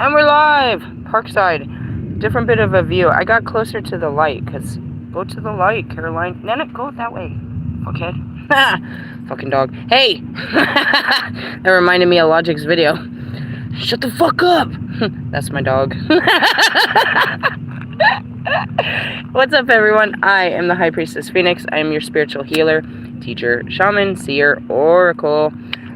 And we're live! Parkside. Different bit of a view. I got closer to the light, because... Go to the light, Caroline. Nana, go that way. Fuckhead. Fucking dog. Hey! That reminded me of Logic's video. Shut the fuck up! That's my dog. What's up, everyone? I am the High Priestess Phoenix. I am your spiritual healer, teacher, shaman, seer, oracle,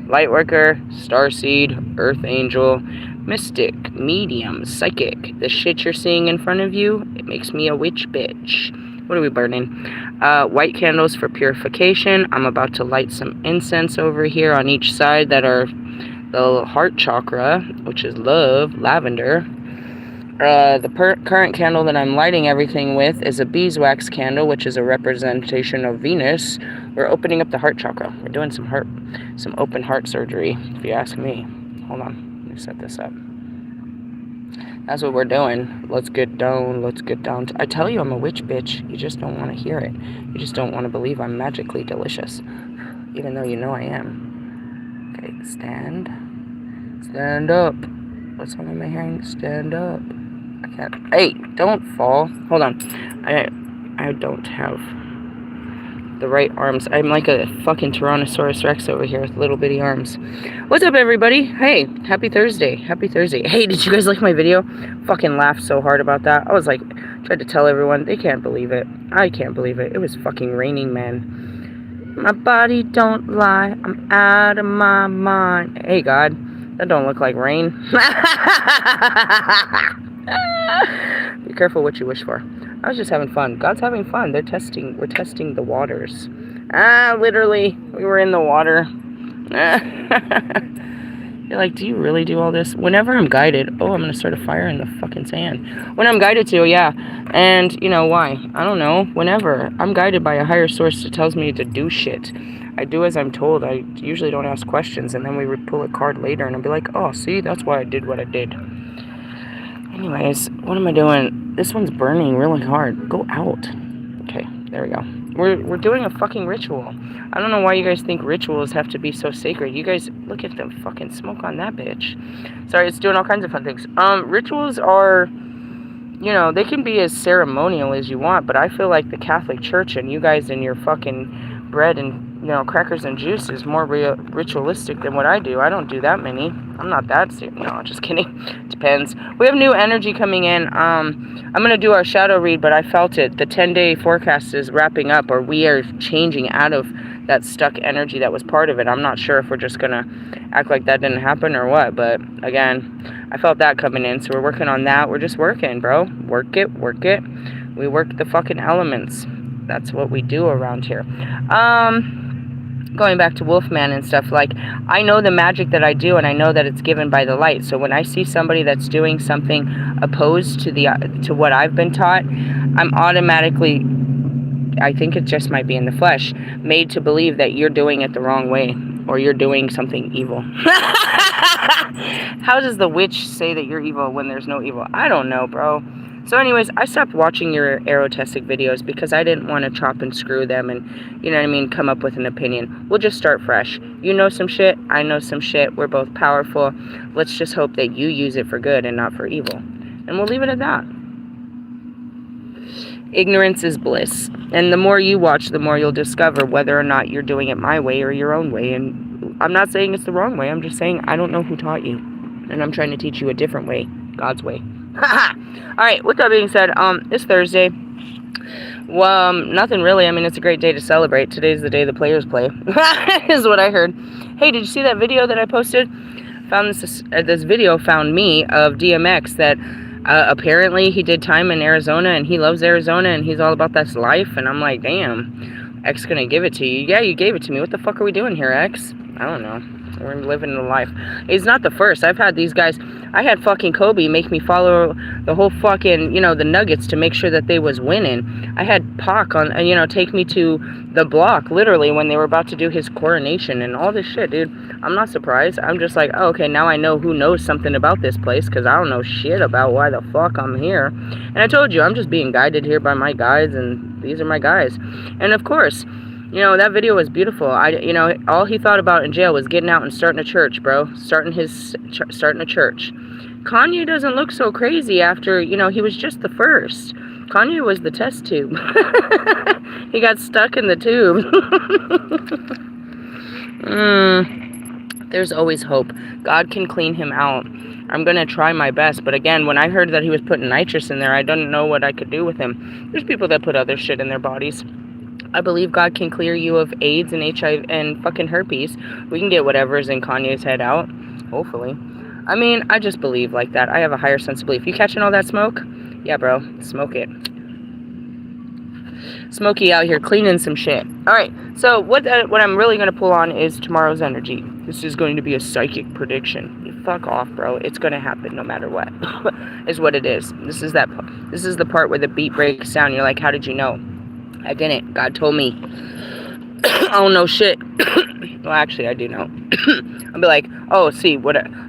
lightworker, starseed, earth angel, mystic, medium, psychic. The shit you're seeing in front of you, it makes me a witch bitch. What are we burning? White candles for purification. I'm about to light some incense over here on each side that are the heart chakra, which is love, lavender. The current candle that I'm lighting everything with is a beeswax candle, which is a representation of Venus. We're opening up the heart chakra. We're doing some open heart surgery, if you ask me. Hold on, let me set this up. That's what we're doing. Let's get down. I tell you I'm a witch bitch. You just don't want to hear it. You just don't want to believe I'm magically delicious, even though you know I am. Okay, stand up. What's on in my hearing? Stand up. I can't. Hey, don't fall. Hold on. I don't have the right arms. I'm like a fucking Tyrannosaurus Rex over here with little bitty arms. What's up, everybody? Hey, happy Thursday. Hey, did you guys like my video? Fucking laughed so hard about that. I was like, tried to tell everyone. They can't believe it. I can't believe it. It was fucking raining, man. My body don't lie. I'm out of my mind. Hey, God. That don't look like rain. Be careful what you wish for. I was just having fun. God's having fun. We're testing the waters. Literally, we were in the water. You're like, do you really do all this? Whenever I'm guided, I'm going to start a fire in the fucking sand. When I'm guided to, yeah. And, you know, why? I don't know. Whenever. I'm guided by a higher source that tells me to do shit. I do as I'm told. I usually don't ask questions, and then we pull a card later, and I'll be like, oh, see, that's why I did what I did. Anyways, what am I doing? This one's burning really hard. Go out. Okay, there we go. We're doing a fucking ritual. I don't know why you guys think rituals have to be so sacred. You guys, look at the fucking smoke on that bitch. Sorry, it's doing all kinds of fun things. Rituals are, you know, they can be as ceremonial as you want, but I feel like the Catholic Church and you guys and your fucking bread and, you know, crackers and juice is more ritualistic than what I do. I don't do that many. I'm not that serious. No, just kidding. Depends. We have new energy coming in. I'm going to do our shadow read, but I felt it. The 10-day forecast is wrapping up, or we are changing out of that stuck energy that was part of it. I'm not sure if we're just going to act like that didn't happen or what, but again, I felt that coming in, so we're working on that. We're just working, bro. Work it. We work the fucking elements. That's what we do around here. Going back to Wolfman and stuff, like, I know the magic that I do, and I know that it's given by the light. So when I see somebody that's doing something opposed to what I've been taught, I'm automatically, I think it just might be in the flesh, made to believe that you're doing it the wrong way, or you're doing something evil. How does the witch say that you're evil when there's no evil? I don't know, bro. So anyways, I stopped watching your erotestic videos because I didn't want to chop and screw them and, you know what I mean, come up with an opinion. We'll just start fresh. You know some shit, I know some shit. We're both powerful. Let's just hope that you use it for good and not for evil. And we'll leave it at that. Ignorance is bliss. And the more you watch, the more you'll discover whether or not you're doing it my way or your own way. And I'm not saying it's the wrong way. I'm just saying I don't know who taught you. And I'm trying to teach you a different way. God's way. Alright, with that being said, it's Thursday. Well, nothing really. I mean, it's a great day to celebrate. Today's the day the players play. Is what I heard. Hey, did you see that video that I posted? Found this video found me of DMX that apparently he did time in Arizona and he loves Arizona and he's all about this life. And I'm like, damn, X gonna give it to you. Yeah, you gave it to me. What the fuck are we doing here, X? I don't know. We're living the life. He's not the first. I've had these guys. I had fucking Kobe make me follow the whole fucking, you know, the Nuggets to make sure that they was winning. I had Pac on, you know, take me to the block, literally, when they were about to do his coronation and all this shit, dude. I'm not surprised. I'm just like, oh, okay, now I know who knows something about this place, because I don't know shit about why the fuck I'm here. And I told you, I'm just being guided here by my guides, and these are my guys. And of course, You know, that video was beautiful. You know, all he thought about in jail was getting out and starting a church, bro. Starting a church. Kanye doesn't look so crazy after, you know, he was just the first. Kanye was the test tube. He got stuck in the tube. There's always hope. God can clean him out. I'm going to try my best. But again, when I heard that he was putting nitrous in there, I didn't know what I could do with him. There's people that put other shit in their bodies. I believe God can clear you of AIDS and HIV and fucking herpes. We can get whatever's in Kanye's head out. Hopefully. I mean, I just believe like that. I have a higher sense of belief. You catching all that smoke? Yeah, bro. Smoke it. Smokey out here cleaning some shit. Alright, so what I'm really going to pull on is tomorrow's energy. This is going to be a psychic prediction. Fuck off, bro. It's going to happen no matter what. Is what it is. This is the part where the beat breaks down. You're like, how did you know? I didn't. God told me. I don't know shit. Well, actually, I do know. I'll be like, oh, see,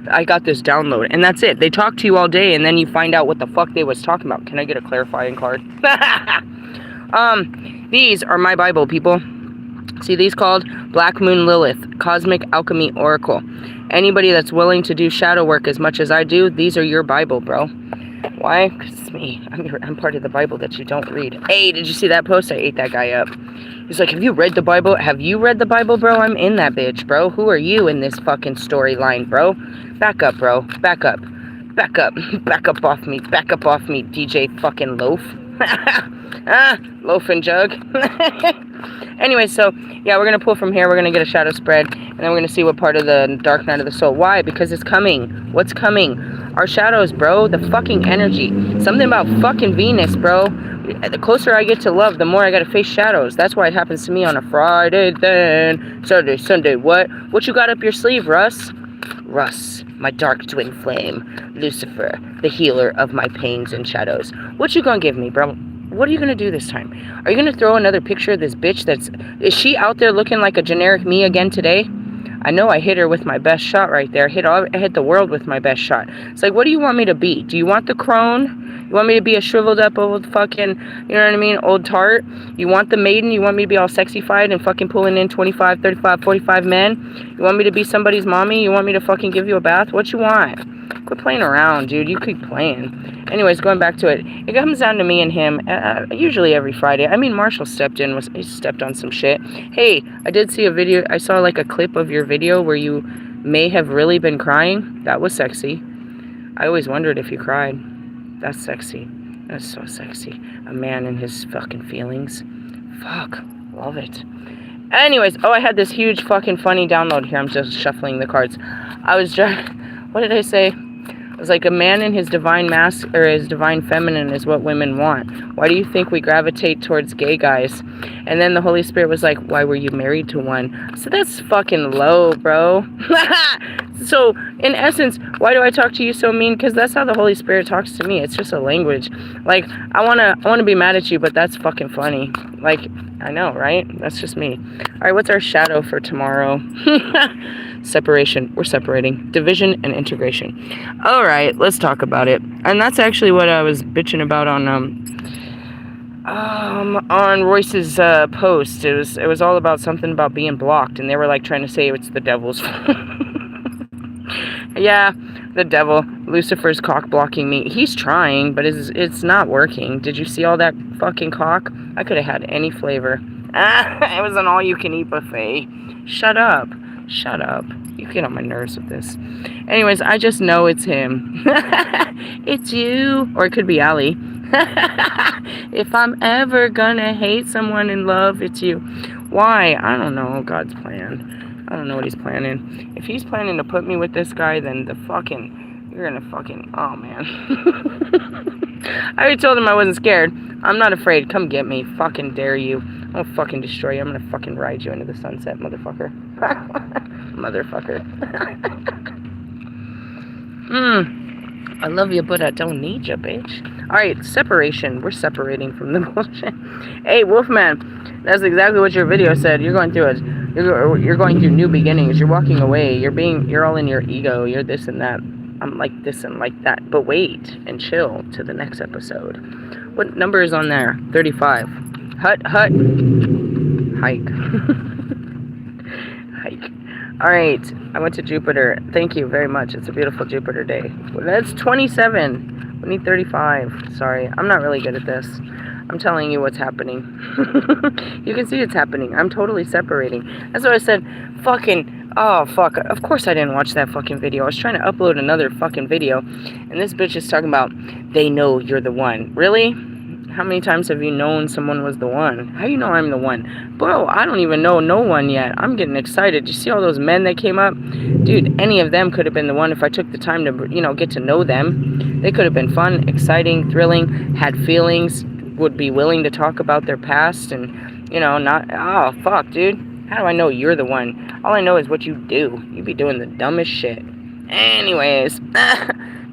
I got this download. And that's it. They talk to you all day, and then you find out what the fuck they was talking about. Can I get a clarifying card? These are my Bible, people. See these called Black Moon Lilith, Cosmic Alchemy Oracle. Anybody that's willing to do shadow work as much as I do, these are your Bible, bro. Why? Because it's me. I'm part of the Bible that you don't read. Hey, did you see that post? I ate that guy up. He's like, have you read the Bible? Have you read the Bible, bro? I'm in that bitch, bro. Who are you in this fucking storyline, bro? Back up, bro. Back up. Back up. Back up off me. Back up off me, DJ fucking Loaf. Loaf and Jug. Anyway, so, yeah, we're going to pull from here. We're going to get a shadow spread. And then we're going to see what part of the dark night of the soul. Why? Because it's coming. What's coming? Our shadows, bro. The fucking energy. Something about fucking Venus, bro. The closer I get to love, the more I got to face shadows. That's why it happens to me on a Friday, then Saturday, Sunday. What? What you got up your sleeve, Russ? Russ, my dark twin flame. Lucifer, the healer of my pains and shadows. What you gonna give me, bro? What are you gonna do this time? Are you gonna throw another picture of this bitch is she out there looking like a generic me again today? I know I hit her with my best shot right there. I hit the world with my best shot. It's like, what do you want me to be? Do you want the crone? You want me to be a shriveled up old fucking, you know what I mean, old tart? You want the maiden? You want me to be all sexified and fucking pulling in 25, 35, 45 men? You want me to be somebody's mommy? You want me to fucking give you a bath? What you want? Quit playing around, dude. You keep playing. Anyways, going back to it. It comes down to me and him, usually every Friday. I mean, Marshall stepped on some shit. Hey, I did see a video. I saw like a clip of your video where you may have really been crying. That was sexy. I always wondered if you cried. That's sexy. That's so sexy. A man and his fucking feelings. Fuck. Love it. Anyways, oh, I had this huge fucking funny download here. I'm just shuffling the cards. I was just... What did I say? It was like a man in his divine his divine feminine is what women want. Why do you think we gravitate towards gay guys? And then the Holy Spirit was like, why were you married to one? So that's fucking low, bro. So, in essence, why do I talk to you so mean? Because that's how the Holy Spirit talks to me. It's just a language. Like, I wanna be mad at you, but that's fucking funny. Like, I know, right? That's just me. Alright, what's our shadow for tomorrow? Separation. We're separating. Division and integration. Alright, let's talk about it. And that's actually what I was bitching about on Royce's post. It was all about something about being blocked, and they were like trying to say it's the devil's fault. Yeah, the devil. Lucifer's cock blocking me. He's trying, but it's not working. Did you see all that fucking cock? I could have had any flavor. It was an all-you-can-eat buffet. Shut up. Shut up. You get on my nerves with this. Anyways, I just know it's him. It's you. Or it could be Allie. If I'm ever gonna hate someone in love, it's you. Why? I don't know God's plan. I don't know what he's planning. If he's planning to put me with this guy, then you're gonna fucking, oh man. I already told him I wasn't scared. I'm not afraid. Come get me. Fucking dare you. I'll fucking destroy you. I'm gonna fucking ride you into the sunset, motherfucker. Motherfucker. I love you, but I don't need you, bitch. Alright, separation. We're separating from the bullshit. Hey, Wolfman, that's exactly what your video said. You're going through new beginnings. You're walking away. You're all in your ego. You're this and that. I'm like this and like that. But wait and chill to the next episode. What number is on there? 35. Hut. Hike. Hike. Alright, I went to Jupiter. Thank you very much. It's a beautiful Jupiter day. That's 27. We need 35. Sorry, I'm not really good at this. I'm telling you what's happening. You can see it's happening. I'm totally separating. That's what I said. Fucking, oh fuck. Of course I didn't watch that fucking video. I was trying to upload another fucking video, and this bitch is talking about, they know you're the one. Really? How many times have you known someone was the one? How do you know I'm the one? Bro, I don't even know no one yet. I'm getting excited. You see all those men that came up? Dude, any of them could have been the one if I took the time to, you know, get to know them. They could have been fun, exciting, thrilling, had feelings, would be willing to talk about their past, and, you know, not, oh, fuck, dude. How do I know you're the one? All I know is what you do. You be doing the dumbest shit. Anyways,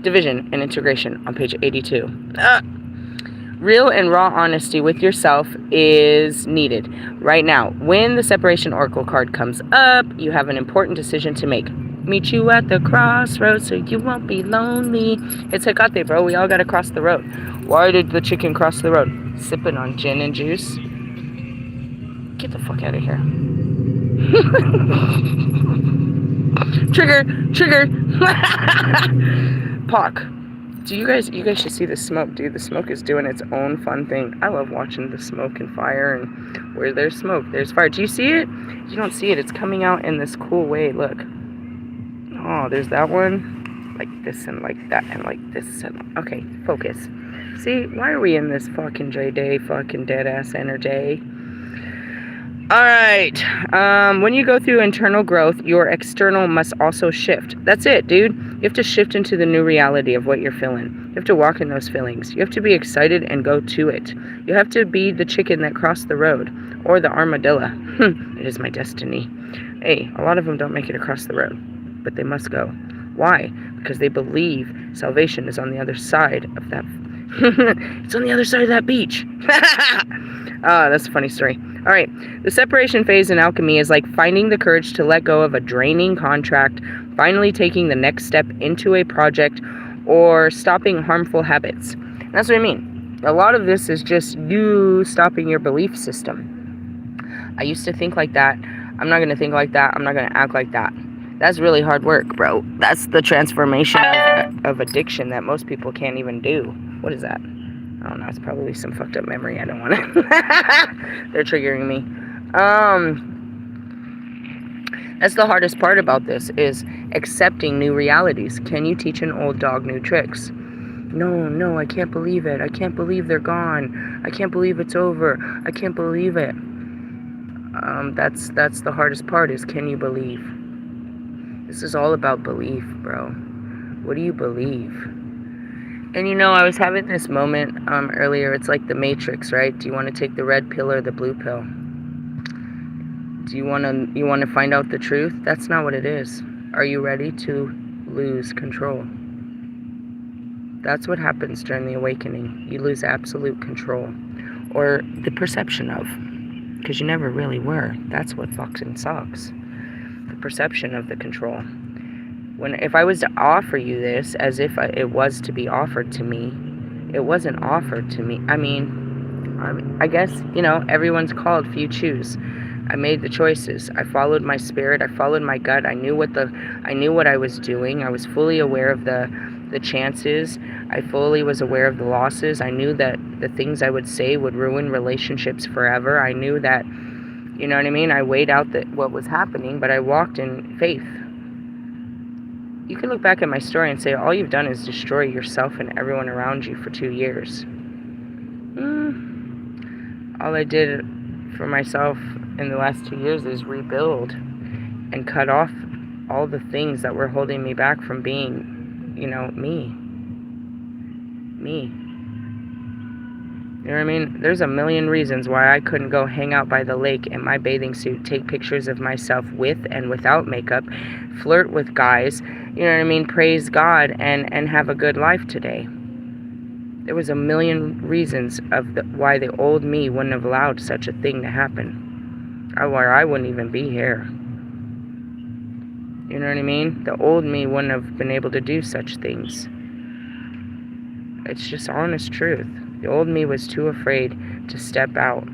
division and integration on page 82. Real and raw honesty with yourself is needed right now. When the separation oracle card comes up, you have an important decision to make. Meet you at the crossroads so you won't be lonely. It's Hecate, bro. We all gotta cross the road. Why did the chicken cross the road? Sipping on gin and juice? Get the fuck out of here. Trigger! Trigger! Pock. You guys should see the smoke, dude. The smoke is doing its own fun thing. I love watching the smoke and fire, and where there's smoke, there's fire. Do you see it? You don't see it. It's coming out in this cool way. Look. Oh, there's that one. Like this and like that and like this. And, okay, focus. See, why are we in this fucking J-Day, fucking dead-ass energy? Alright, when you go through internal growth, your external must also shift. That's it, dude. You have to shift into the new reality of what you're feeling. You have to walk in those feelings. You have to be excited and go to it. You have to be the chicken that crossed the road, or the armadillo. It is my destiny. Hey, a lot of them don't make it across the road, but they must go. Why? Because they believe salvation is on the other side of that. It's on the other side of that beach. That's a funny story. All right, the separation phase in alchemy is like finding the courage to let go of a draining contract, finally taking the next step into a project, or stopping harmful habits. And that's what I mean. A lot of this is just you stopping your belief system. I used to think like that. I'm not going to think like that. I'm not going to act like that. That's really hard work, bro. That's the transformation of addiction that most people can't even do. What is that? I don't know, it's probably some fucked up memory. I don't want to. They're triggering me. That's the hardest part about this, is accepting new realities. Can you teach an old dog new tricks? No, I can't believe it. I can't believe they're gone. I can't believe it's over. I can't believe it. That's the hardest part, is can you believe? This is all about belief, bro. What do you believe? And you know, I was having this moment earlier. It's like the Matrix, right? Do you want to take the red pill or the blue pill? Do you want to find out the truth? That's not what it is. Are you ready to lose control? That's what happens during the awakening. You lose absolute control, or the perception of, because you never really were. That's what fucking sucks. The perception of the control. If I was to offer you this as if it was to be offered to me, it wasn't offered to me. I mean, I guess, you know, everyone's called, few choose. I made the choices. I followed my spirit. I followed my gut. I knew what I was doing. I was fully aware of the chances. I fully was aware of the losses. I knew that the things I would say would ruin relationships forever. I knew that, you know what I mean? I weighed out what was happening, but I walked in faith. You can look back at my story and say, all you've done is destroy yourself and everyone around you for 2 years. All I did for myself in the last 2 years is rebuild and cut off all the things that were holding me back from being, you know, me. You know what I mean? There's a million reasons why I couldn't go hang out by the lake in my bathing suit, take pictures of myself with and without makeup, flirt with guys, you know what I mean, praise God, and have a good life today. There was a million reasons of why the old me wouldn't have allowed such a thing to happen. Or I wouldn't even be here. You know what I mean? The old me wouldn't have been able to do such things. It's just honest truth. The old me was too afraid to step out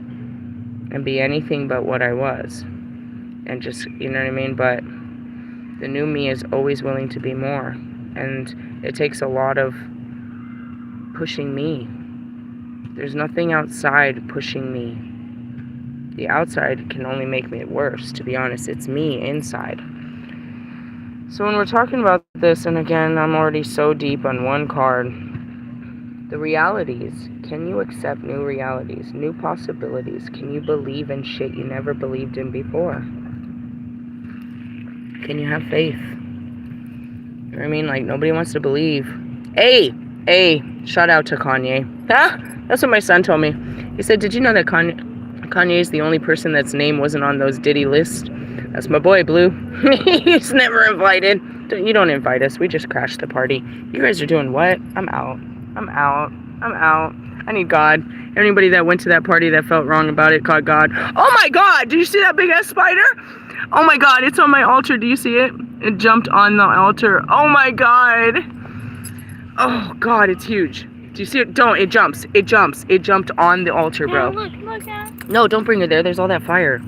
and be anything but what I was. And just, you know what I mean? But the new me is always willing to be more. And it takes a lot of pushing me. There's nothing outside pushing me. The outside can only make me worse, to be honest. It's me inside. So when we're talking about this, and again, I'm already so deep on one card, the realities. Can you accept new realities, new possibilities? Can you believe in shit you never believed in before? Can you have faith? You know what I mean? Like, nobody wants to believe. Hey, shout out to Kanye. Huh? That's what my son told me. He said, did you know that Kanye is the only person that's name wasn't on those Diddy lists? That's my boy, Blue. He's never invited. You don't invite us. We just crashed the party. You guys are doing what? I'm out. I need God. Anybody that went to that party that felt wrong about it, called God. Oh my God! Did you see that big ass spider? Oh my God! It's on my altar. Do you see it? It jumped on the altar. Oh my God! Oh God! It's huge. Do you see it? Don't. It jumps. It jumped on the altar, bro. Hey, look, Dad. No, don't bring her there. There's all that fire.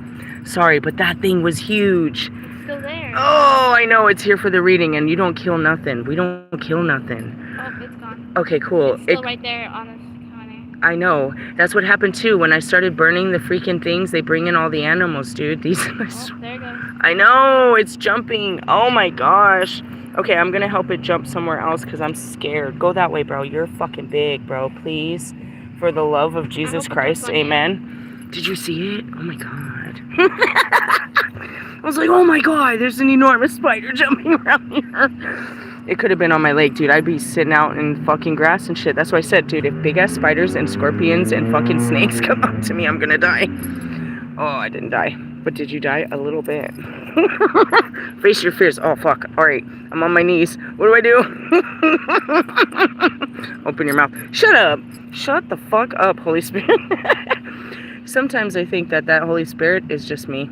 Sorry, but that thing was huge. It's still there. Oh, I know. It's here for the reading, and you don't kill nothing. We don't kill nothing. Oh, it's gone. Okay, cool. It's still right there on the counter. I know. That's what happened too. When I started burning the freaking things, they bring in all the animals, dude. These. Oh, there it goes. I know. It's jumping. Oh my gosh. Okay, I'm gonna help it jump somewhere else because I'm scared. Go that way, bro. You're fucking big, bro. Please, for the love of Jesus Christ, amen. Did you see it? Oh my God. I was like, oh my God, there's an enormous spider jumping around here. It could have been on my leg, dude. I'd be sitting out in fucking grass and shit. That's why I said, dude, if big ass spiders and scorpions and fucking snakes come up to me, I'm gonna die. Oh, I didn't die. But did you die? A little bit. Face your fears. Oh, fuck. All right. I'm on my knees. What do I do? Open your mouth. Shut up. Shut the fuck up, Holy Spirit. Sometimes I think that Holy Spirit is just me.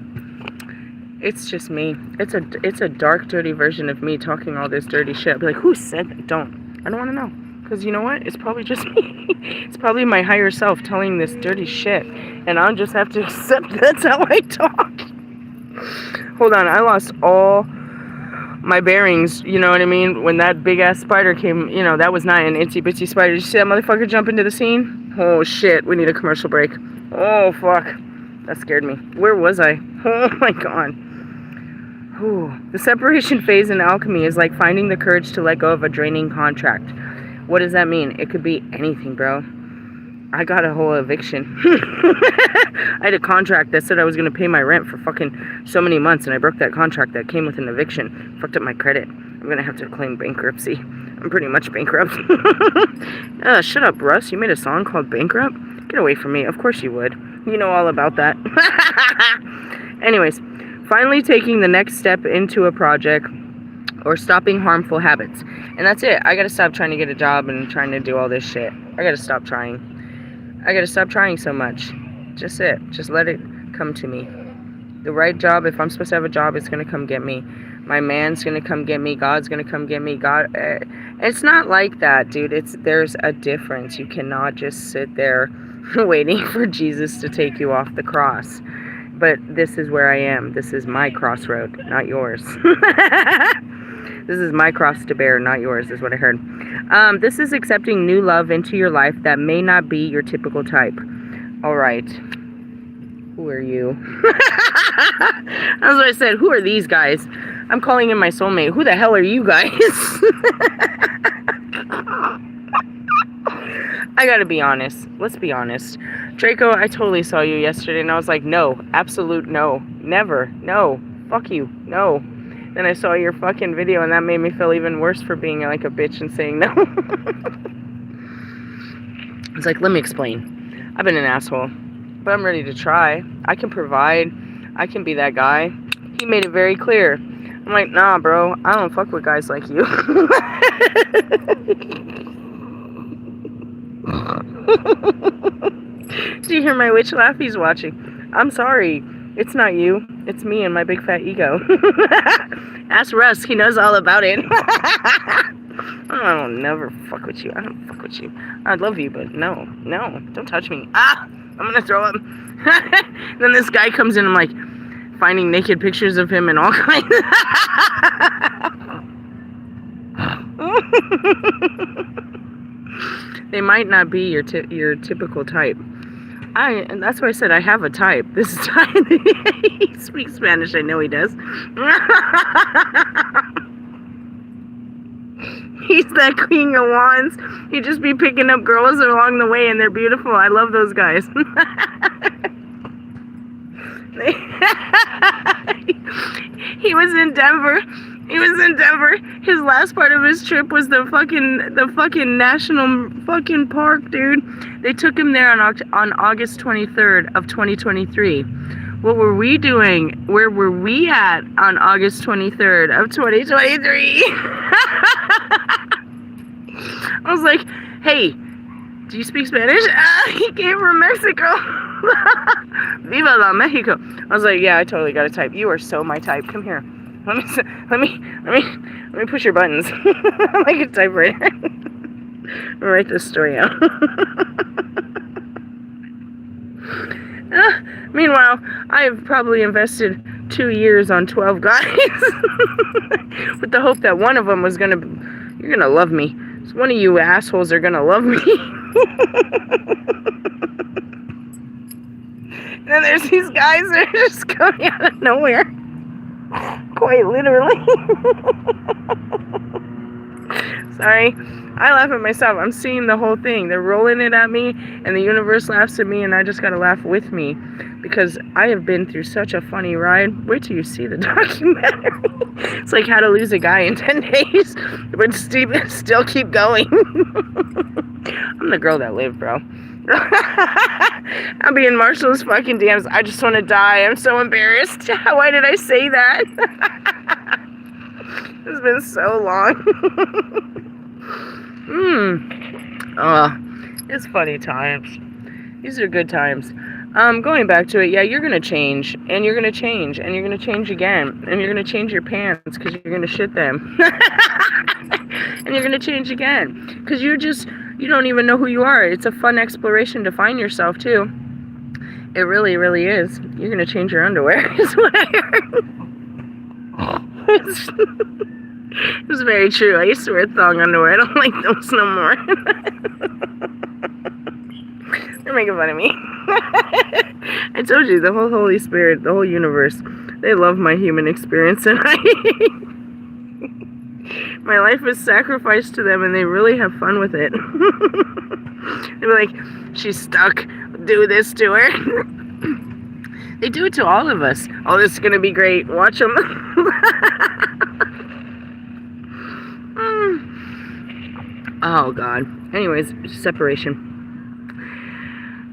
It's just me. It's a dark, dirty version of me talking all this dirty shit. I'd be like, who said that? I don't want to know. Because you know what? It's probably just me. It's probably my higher self telling this dirty shit. And I'll just have to accept that's how I talk. Hold on. I lost all my bearings. You know what I mean? When that big ass spider came, you know, that was not an itsy bitsy spider. Did you see that motherfucker jump into the scene? Oh shit. We need a commercial break. Oh fuck. That scared me. Where was I? Oh my God. Ooh. The separation phase in alchemy is like finding the courage to let go of a draining contract. What does that mean? It could be anything, bro. I got a whole eviction. I had a contract that said I was going to pay my rent for fucking so many months, and I broke that contract that came with an eviction. Fucked up my credit. I'm going to have to claim bankruptcy. I'm pretty much bankrupt. Shut up, Russ. You made a song called Bankrupt? Get away from me. Of course you would. You know all about that. Anyways, finally taking the next step into a project or stopping harmful habits. And that's it. I gotta stop trying to get a job and trying to do all this shit. I gotta stop trying. I gotta stop trying so much. Just it. Just let it come to me. The right job, if I'm supposed to have a job, it's gonna come get me. My man's gonna come get me. God's gonna come get me. It's not like that, dude. There's a difference. You cannot just sit there waiting for Jesus to take you off the cross. But this is where I am. This is my crossroad, not yours. This is my cross to bear, not yours, is what I heard. This is accepting new love into your life that may not be your typical type. All right. Who are you? That's what I said. Who are these guys? I'm calling in my soulmate. Who the hell are you guys? I gotta be honest. Let's be honest. Draco, I totally saw you yesterday and I was like, no, absolute no, never, no, fuck you, no. Then I saw your fucking video and that made me feel even worse for being like a bitch and saying no. It's like, let me explain. I've been an asshole, but I'm ready to try. I can provide. I can be that guy. He made it very clear. I'm like, nah, bro, I don't fuck with guys like you. Did you hear my witch laugh? He's watching. I'm sorry. It's not you. It's me and my big fat ego. Ask Russ. He knows all about it. I don't never fuck with you. I don't fuck with you. I love you, but no. Don't touch me. Ah! I'm gonna throw up. Then this guy comes in, I'm like, finding naked pictures of him and all kinds. They might not be your typical type. And that's why I said I have a type. This type, he speaks Spanish. I know he does. He's that Queen of Wands. He just be picking up girls along the way, and they're beautiful. I love those guys. He was in Denver. His last part of his trip was the fucking national fucking park, dude. They took him there on August 23rd of 2023. What were we doing? Where were we at on August 23rd of 2023? I was like, hey, do you speak Spanish? He came from Mexico. Viva la Mexico. I was like, yeah, I totally got a type. You are so my type. Come here. Let me push your buttons. I'm like a typewriter. I'll write this story out. Meanwhile, I have probably invested 2 years on 12 guys with the hope that one of them was you're gonna love me. So one of you assholes are gonna love me. And then there's these guys that are just coming out of nowhere. Quite literally. Sorry. I laugh at myself. I'm seeing the whole thing. They're rolling it at me, and the universe laughs at me, and I just gotta laugh with me. Because I have been through such a funny ride. Wait till you see the documentary. It's like how to lose a guy in 10 days, but still keep going. I'm the girl that lived, bro. I'll be in Marshall's fucking DMs. I just want to die. I'm so embarrassed. Why did I say that? It's been so long. It's funny times. These are good times. Going back to it, yeah, you're gonna change, and you're gonna change, and you're gonna change again, and you're gonna change your pants because you're gonna shit them, and you're gonna change again because you don't even know who you are. It's a fun exploration to find yourself too. It really, really is. You're gonna change your underwear. Is what I heard. It's very true. I used to wear thong underwear. I don't like those no more. They're making fun of me. I told you, the whole Holy Spirit, the whole universe, they love my human experience, and my life is sacrificed to them, and they really have fun with it. They're like, she's stuck, do this to her. They do it to all of us. Oh, this is gonna be great. Watch them. Oh God. Anyways, separation.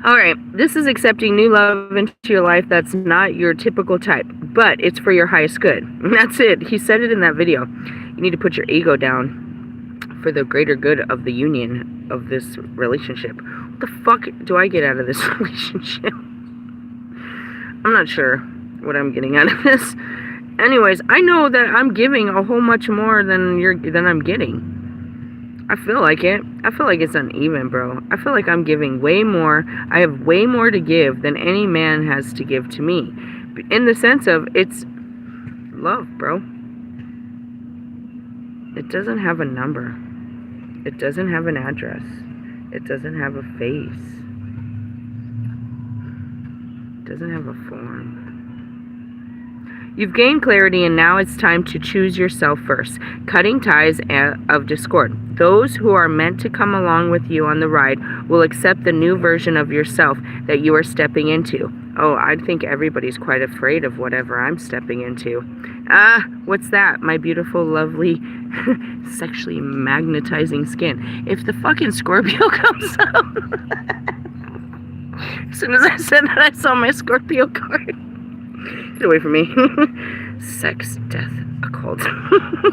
Alright, this is accepting new love into your life that's not your typical type, but it's for your highest good. And that's it. He said it in that video. You need to put your ego down for the greater good of the union of this relationship. What the fuck do I get out of this relationship? I'm not sure what I'm getting out of this. Anyways, I know that I'm giving a whole much more than I'm getting. I feel like it. I feel like it's uneven, bro. I feel like I'm giving way more. I have way more to give than any man has to give to me. In the sense of, it's love, bro. It doesn't have a number. It doesn't have an address. It doesn't have a face. It doesn't have a form. You've gained clarity, and now it's time to choose yourself first. Cutting ties of discord. Those who are meant to come along with you on the ride will accept the new version of yourself that you are stepping into. Oh, I think everybody's quite afraid of whatever I'm stepping into. What's that? My beautiful, lovely, sexually magnetizing skin. If the fucking Scorpio comes up. As soon as I said that, I saw my Scorpio card. Get away from me. Sex, death, occult.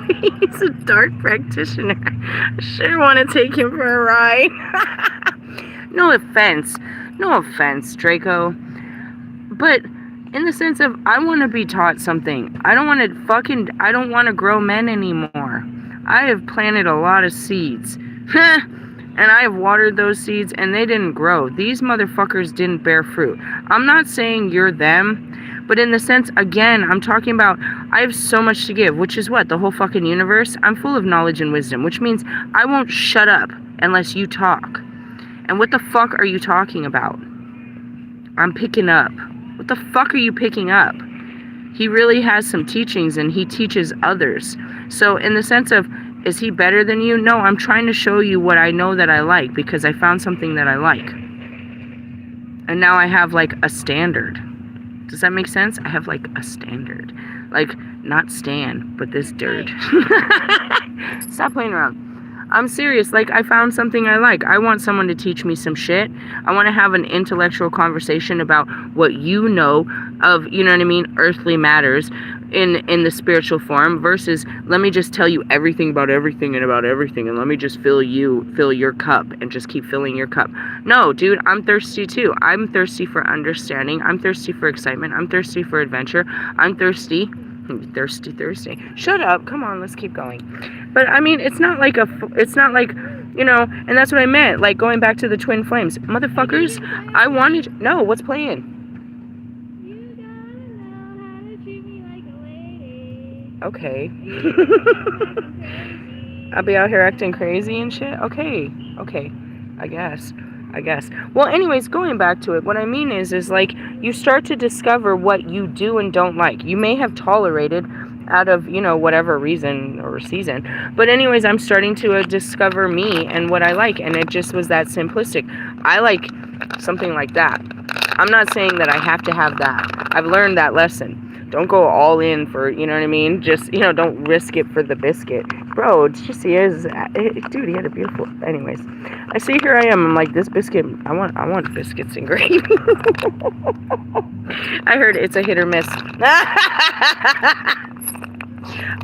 He's a dark practitioner. I sure want to take him for a ride. No offense, Draco. But in the sense of, I want to be taught something. I don't want to grow men anymore. I have planted a lot of seeds. And I have watered those seeds and they didn't grow. These motherfuckers didn't bear fruit. I'm not saying you're them, but in the sense, again, I'm talking about I have so much to give, which is what? The whole fucking universe? I'm full of knowledge and wisdom, which means I won't shut up unless you talk. And what the fuck are you talking about? I'm picking up. What the fuck are you picking up? He really has some teachings and he teaches others. So in the sense of, is he better than you? No, I'm trying to show you what I know that I like because I found something that I like. And now I have like a standard. Does that make sense? I have like a standard. Like, not Stan, but this dirt. Stop playing around. I'm serious. Like, I found something I like. I want someone to teach me some shit. I want to have an intellectual conversation about what you know of, you know what I mean, earthly matters in the spiritual form versus let me just tell you everything about everything and about everything and let me just fill your cup and just keep filling your cup. No, dude, I'm thirsty too. I'm thirsty for understanding. I'm thirsty for excitement. I'm thirsty for adventure. I'm thirsty. Shut up. Come on, let's keep going. But I mean, it's not like, you know, and that's what I meant. Like going back to the twin flames. Motherfuckers, I wanted, no, what's playing? Okay. I'll be out here acting crazy and shit? Okay. I guess. Well, anyways, going back to it, what I mean is like, you start to discover what you do and don't like. You may have tolerated out of, you know, whatever reason or season. But anyways, I'm starting to discover me and what I like. And it just was that simplistic. I like something like that. I'm not saying that I have to have that. I've learned that lesson. Don't go all in for, you know what I mean? Just, you know, don't risk it for the biscuit. Bro, just he is, dude, he had a beautiful, anyways. I see, here I am. I'm like, this biscuit, I want biscuits and gravy. I heard it's a hit or miss.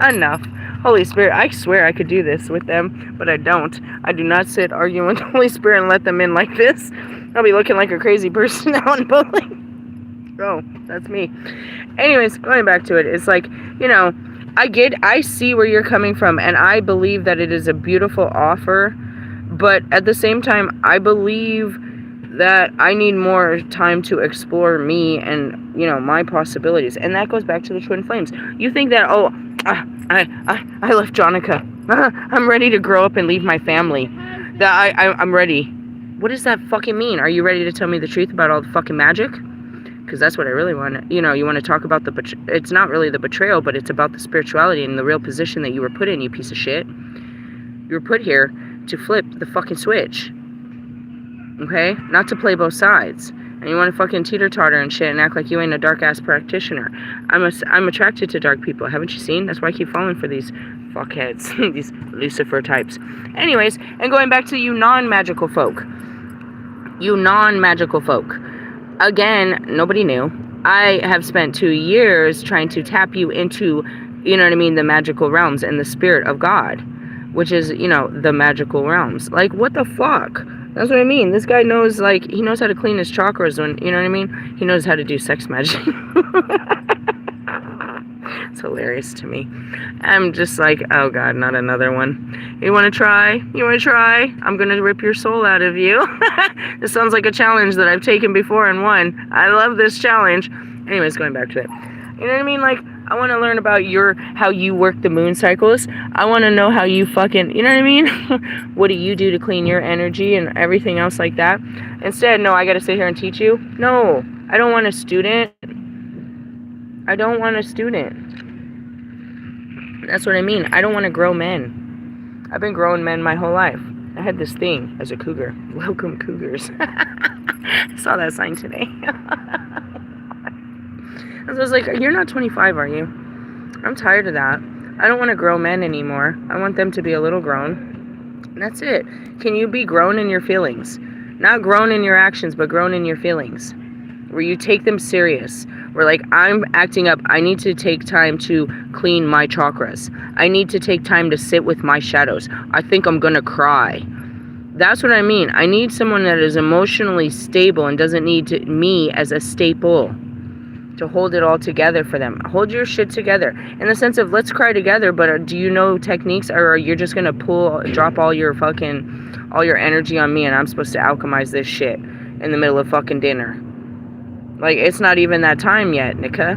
Enough. Holy Spirit, I swear I could do this with them, but I don't. I do not sit arguing with the Holy Spirit and let them in like this. I'll be looking like a crazy person out in public. Oh, that's me. Anyways, going back to it, it's like, you know, I see where you're coming from, and I believe that it is a beautiful offer, but at the same time, I believe that I need more time to explore me and, you know, my possibilities, and that goes back to the twin flames. You think that, oh, I left Jonica. I'm ready to grow up and leave my family. That I'm ready. What does that fucking mean? Are you ready to tell me the truth about all the fucking magic? Because that's what I really want. You know, you want to talk about it's not really the betrayal, but it's about the spirituality and the real position that you were put in, you piece of shit. You were put here to flip the fucking switch. Okay? Not to play both sides. And you want to fucking teeter-totter and shit and act like you ain't a dark-ass practitioner. I'm attracted to dark people. Haven't you seen? That's why I keep falling for these fuckheads. These Lucifer types. Anyways, and going back to you non-magical folk. Again, nobody knew. I have spent 2 years trying to tap you into, you know what I mean, the magical realms and the spirit of God, which is, you know, the magical realms. Like, what the fuck? That's what I mean. This guy knows, like, he knows how to clean his chakras when, you know what I mean? He knows how to do sex magic. It's hilarious to me. I'm just like, oh God, not another one. You want to try? I'm going to rip your soul out of you. This sounds like a challenge that I've taken before and won. I love this challenge. Anyways, going back to it. You know what I mean? Like, I want to learn about how you work the moon cycles. I want to know how you fucking, you know what I mean? What do you do to clean your energy and everything else like that? Instead, no, I got to sit here and teach you. No, I don't want a student. That's what I mean. I don't want to grow men. I've been growing men my whole life. I had this thing as a cougar. Welcome, cougars. I saw that sign today. I was like, you're not 25, are you? I'm tired of that. I don't want to grow men anymore. I want them to be a little grown. And that's it. Can you be grown in your feelings? Not grown in your actions, but grown in your feelings. Where you take them serious. Where, like, I'm acting up. I need to take time to clean my chakras. I need to take time to sit with my shadows. I think I'm going to cry. That's what I mean. I need someone that is emotionally stable and doesn't need me as a staple. to hold it all together for them. Hold your shit together in the sense of let's cry together, but do you know techniques, or you're just gonna drop all your energy on me and I'm supposed to alchemize this shit in the middle of fucking dinner? Like, it's not even that time yet, Nika.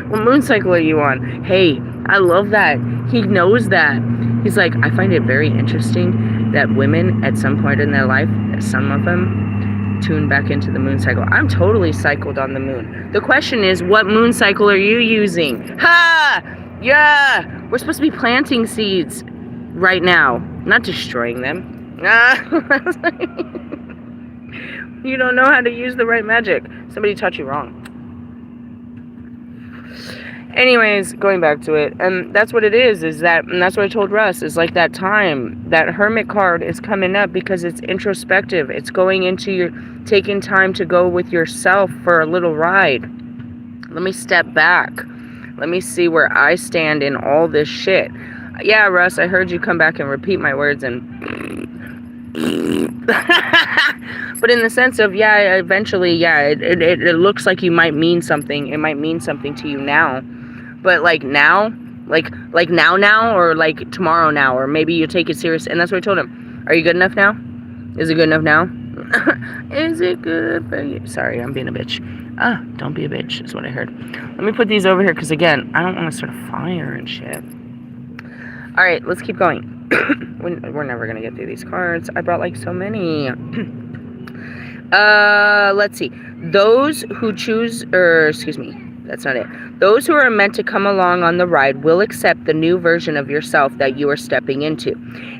What moon cycle are you on? Hey, I love that. He knows that. He's like, I find it very interesting that women at some point in their life, some of them, tune back into the moon cycle. I'm totally cycled on the moon. The question is, what moon cycle are you using? Ha! Yeah! We're supposed to be planting seeds right now, not destroying them. You don't know how to use the right magic. Somebody taught you wrong. Anyways, going back to it, and that's what it is that, and that's what I told Russ, is like that time, that Hermit card is coming up because it's introspective. It's going into taking time to go with yourself for a little ride. Let me step back. Let me see where I stand in all this shit. Yeah, Russ, I heard you come back and repeat my words and... But in the sense of, yeah, eventually, yeah, it looks like you might mean something. It might mean something to you now. But like now, like now, or like tomorrow now, or maybe you take it serious. And that's what I told him. Are you good enough now? Is it good enough now? Is it good for you? Sorry, I'm being a bitch. Don't be a bitch, is what I heard. Let me put these over here, because again, I don't want to start a fire and shit. Alright, let's keep going. We're never gonna get through these cards. I brought like so many. Let's see. Those who choose, excuse me, that's not it. Those who are meant to come along on the ride will accept the new version of yourself that you are stepping into.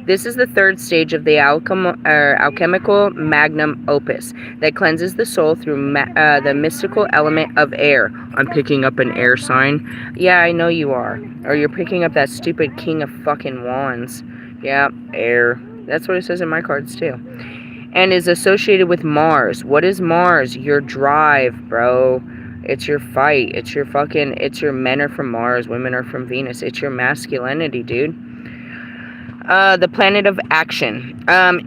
This is the third stage of the alchemical magnum opus that cleanses the soul through the mystical element of air. I'm picking up an air sign. Yeah, I know you are. Or you're picking up that stupid king of fucking wands. Yeah, air. That's what it says in my cards too. And is associated with Mars. What is Mars? Your drive, bro. It's your fight. It's your men are from Mars, women are from Venus. It's your masculinity, dude. The planet of action.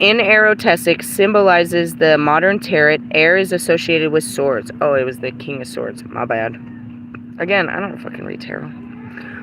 In Aerotesic symbolizes the modern tarot. Air is associated with swords. Oh, it was the King of Swords. My bad. Again, I don't fucking read tarot.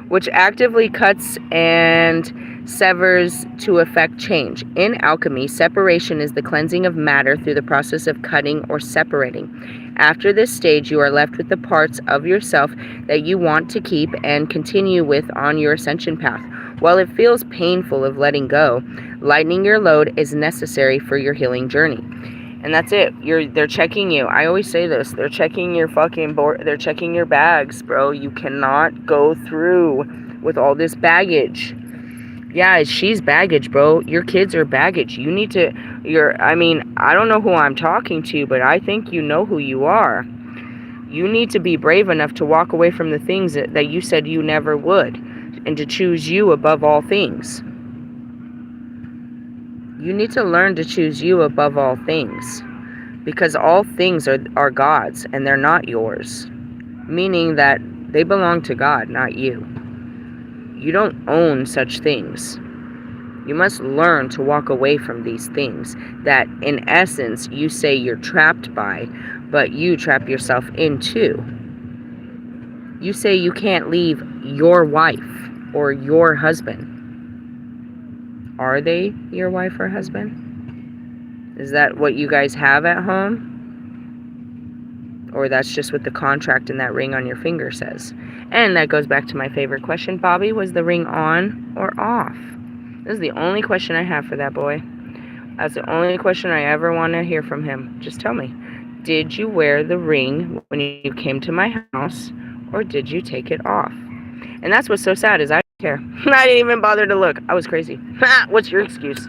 Which actively cuts and severs to effect change. In alchemy, separation is the cleansing of matter through the process of cutting or separating. After this stage, you are left with the parts of yourself that you want to keep and continue with on your ascension path. While it feels painful of letting go, lightening your load is necessary for your healing journey. And that's it. They're checking you. I always say this. They're checking your fucking board. They're checking your bags, bro. You cannot go through with all this baggage. Yeah, she's baggage, bro. Your kids are baggage. You need to, I don't know who I'm talking to, but I think you know who you are. You need to be brave enough to walk away from the things that you said you never would, and to choose you above all things. You need to learn to choose you above all things, because all things are God's, and they're not yours, meaning that they belong to God, not you. You don't own such things. You must learn to walk away from these things that, in essence, you say you're trapped by, but you trap yourself into. You say you can't leave your wife or your husband. Are they your wife or husband? Is that what you guys have at home? Or that's just what the contract and that ring on your finger says? And that goes back to my favorite question, Bobby. Was the ring on or off? This is the only question I have for that boy. That's the only question I ever want to hear from him. Just tell me, did you wear the ring when you came to my house, or did you take it off? And that's what's so sad, is I don't care. I didn't even bother to look. I was crazy. What's your excuse?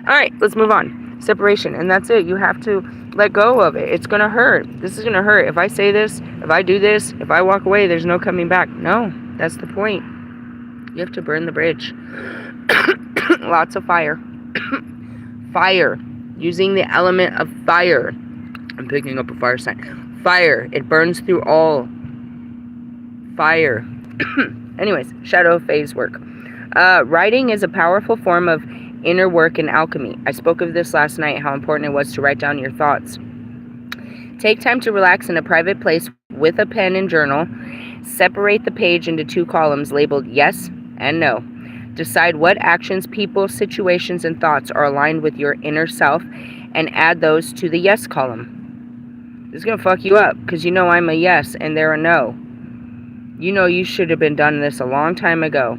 Alright, let's move on. Separation, and that's it. You have to let go of it. It's going to hurt. This is going to hurt. If I say this, if I do this, if I walk away, there's no coming back. No, that's the point. You have to burn the bridge. Lots of fire. Fire. Using the element of fire. I'm picking up a fire sign. Fire. It burns through all. Fire. Anyways, shadow phase work. Writing is a powerful form of inner work in alchemy. I spoke of this last night, how important it was to write down your thoughts. Take time to relax in a private place with a pen and journal. Separate the page into 2 columns labeled yes and no. Decide what actions, people, situations, and thoughts are aligned with your inner self and add those to the yes column. This is going to fuck you up because you know I'm a yes and they're a no. You know you should have been done this a long time ago.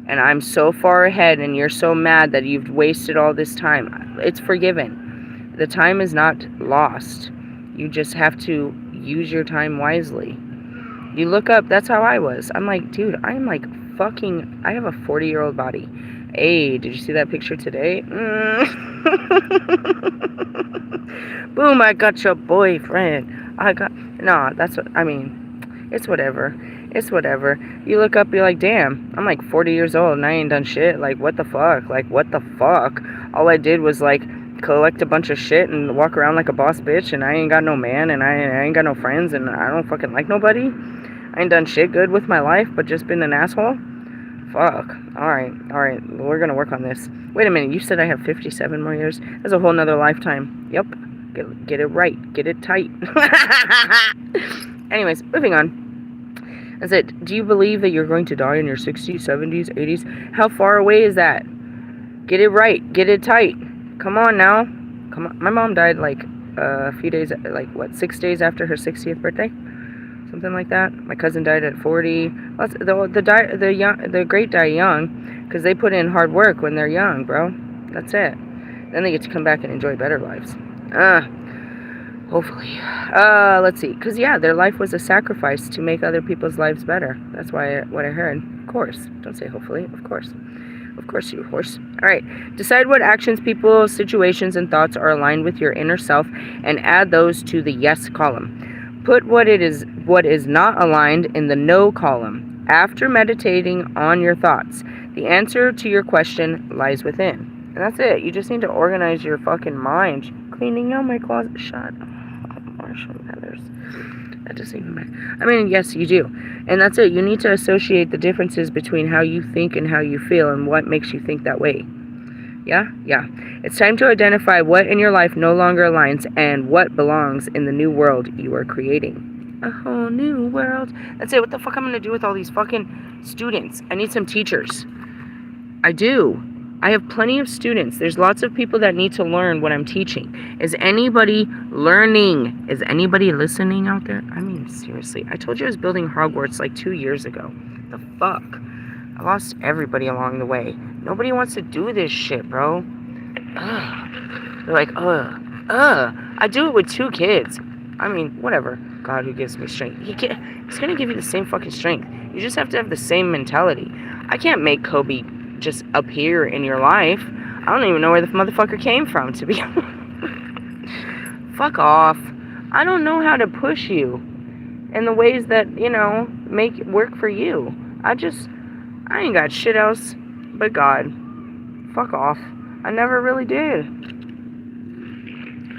And I'm so far ahead and you're so mad that you've wasted all this time. It's forgiven. The time is not lost. You just have to use your time wisely. You look up, that's how I was. I'm like, dude, I'm like fucking, I have a 40-year-old body. Hey, did you see that picture today? Boom, I got your boyfriend. That's what, I mean, it's whatever. It's whatever. You look up, you're like, damn, I'm like 40 years old and I ain't done shit. Like, what the fuck? Like, what the fuck? All I did was, like, collect a bunch of shit and walk around like a boss bitch, and I ain't got no man, and I ain't got no friends, and I don't fucking like nobody. I ain't done shit good with my life, but just been an asshole. Fuck. Alright. We're gonna work on this. Wait a minute, you said I have 57 more years? That's a whole nother lifetime. Yep. Get it right. Get it tight. Anyways, moving on. That's it. Do you believe that you're going to die in your 60s, 70s, 80s? How far away is that? Get it right. Get it tight. Come on now. Come on. My mom died like a few days, 6 days after her 60th birthday? Something like that. My cousin died at 40. The great die young because they put in hard work when they're young, bro. That's it. Then they get to come back and enjoy better lives. Hopefully. Let's see. Because, yeah, their life was a sacrifice to make other people's lives better. That's what I heard. Of course. Don't say hopefully. Of course. Of course, you horse. All right. Decide what actions, people, situations, and thoughts are aligned with your inner self and add those to the yes column. Put what is not aligned in the no column. After meditating on your thoughts, the answer to your question lies within. And that's it. You just need to organize your fucking mind. Cleaning out my closet. Shut up. Marshall Mathers. That doesn't even matter. I mean, yes, you do. And that's it. You need to associate the differences between how you think and how you feel and what makes you think that way. Yeah? It's time to identify what in your life no longer aligns and what belongs in the new world you are creating. A whole new world. That's it. What the fuck I'm going to do with all these fucking students? I need some teachers. I do. I have plenty of students. There's lots of people that need to learn what I'm teaching. Is anybody learning? Is anybody listening out there? I mean, seriously. I told you I was building Hogwarts like 2 years ago. The fuck? I lost everybody along the way. Nobody wants to do this shit, bro. Ugh. They're like, I do it with 2 kids. I mean, whatever. God who gives me strength. He's going to give you the same fucking strength. You just have to have the same mentality. I can't make Kobe just appear in your life. I don't even know where the motherfucker came from, to be honest. Fuck off. I don't know how to push you in the ways that, make it work for you. I ain't got shit else but God. Fuck off. I never really did.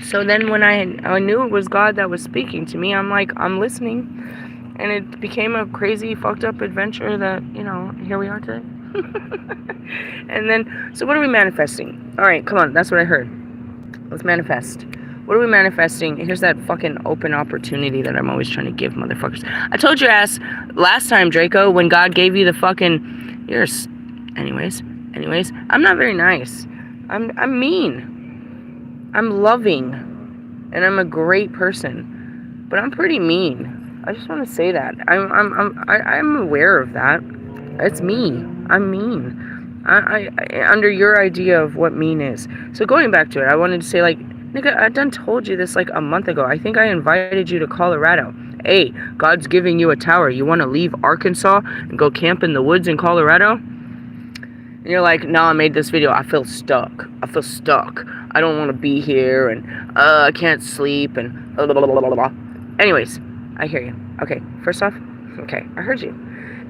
So then when I knew it was God that was speaking to me, I'm like, I'm listening. And it became a crazy, fucked up adventure that, here we are today. And then, so what are we manifesting? All right, come on, that's what I heard. Let's manifest. What are we manifesting? Here's that fucking open opportunity that I'm always trying to give motherfuckers. I told your ass last time, Draco, when God gave you the fucking... Anyways, I'm not very nice. I'm mean. I'm loving. And I'm a great person. But I'm pretty mean. I just want to say that. I'm aware of that. It's me. I'm mean. I under your idea of what mean is. So going back to it, I wanted to say, like, nigga, I done told you this like a month ago. I think I invited you to Colorado. Hey, God's giving you a tower. You want to leave Arkansas and go camp in the woods in Colorado? And you're like, no, I made this video. I feel stuck. I don't want to be here, and I can't sleep, and blah, blah, blah, blah, blah. Anyways, I hear you. Okay, first off, okay, I heard you.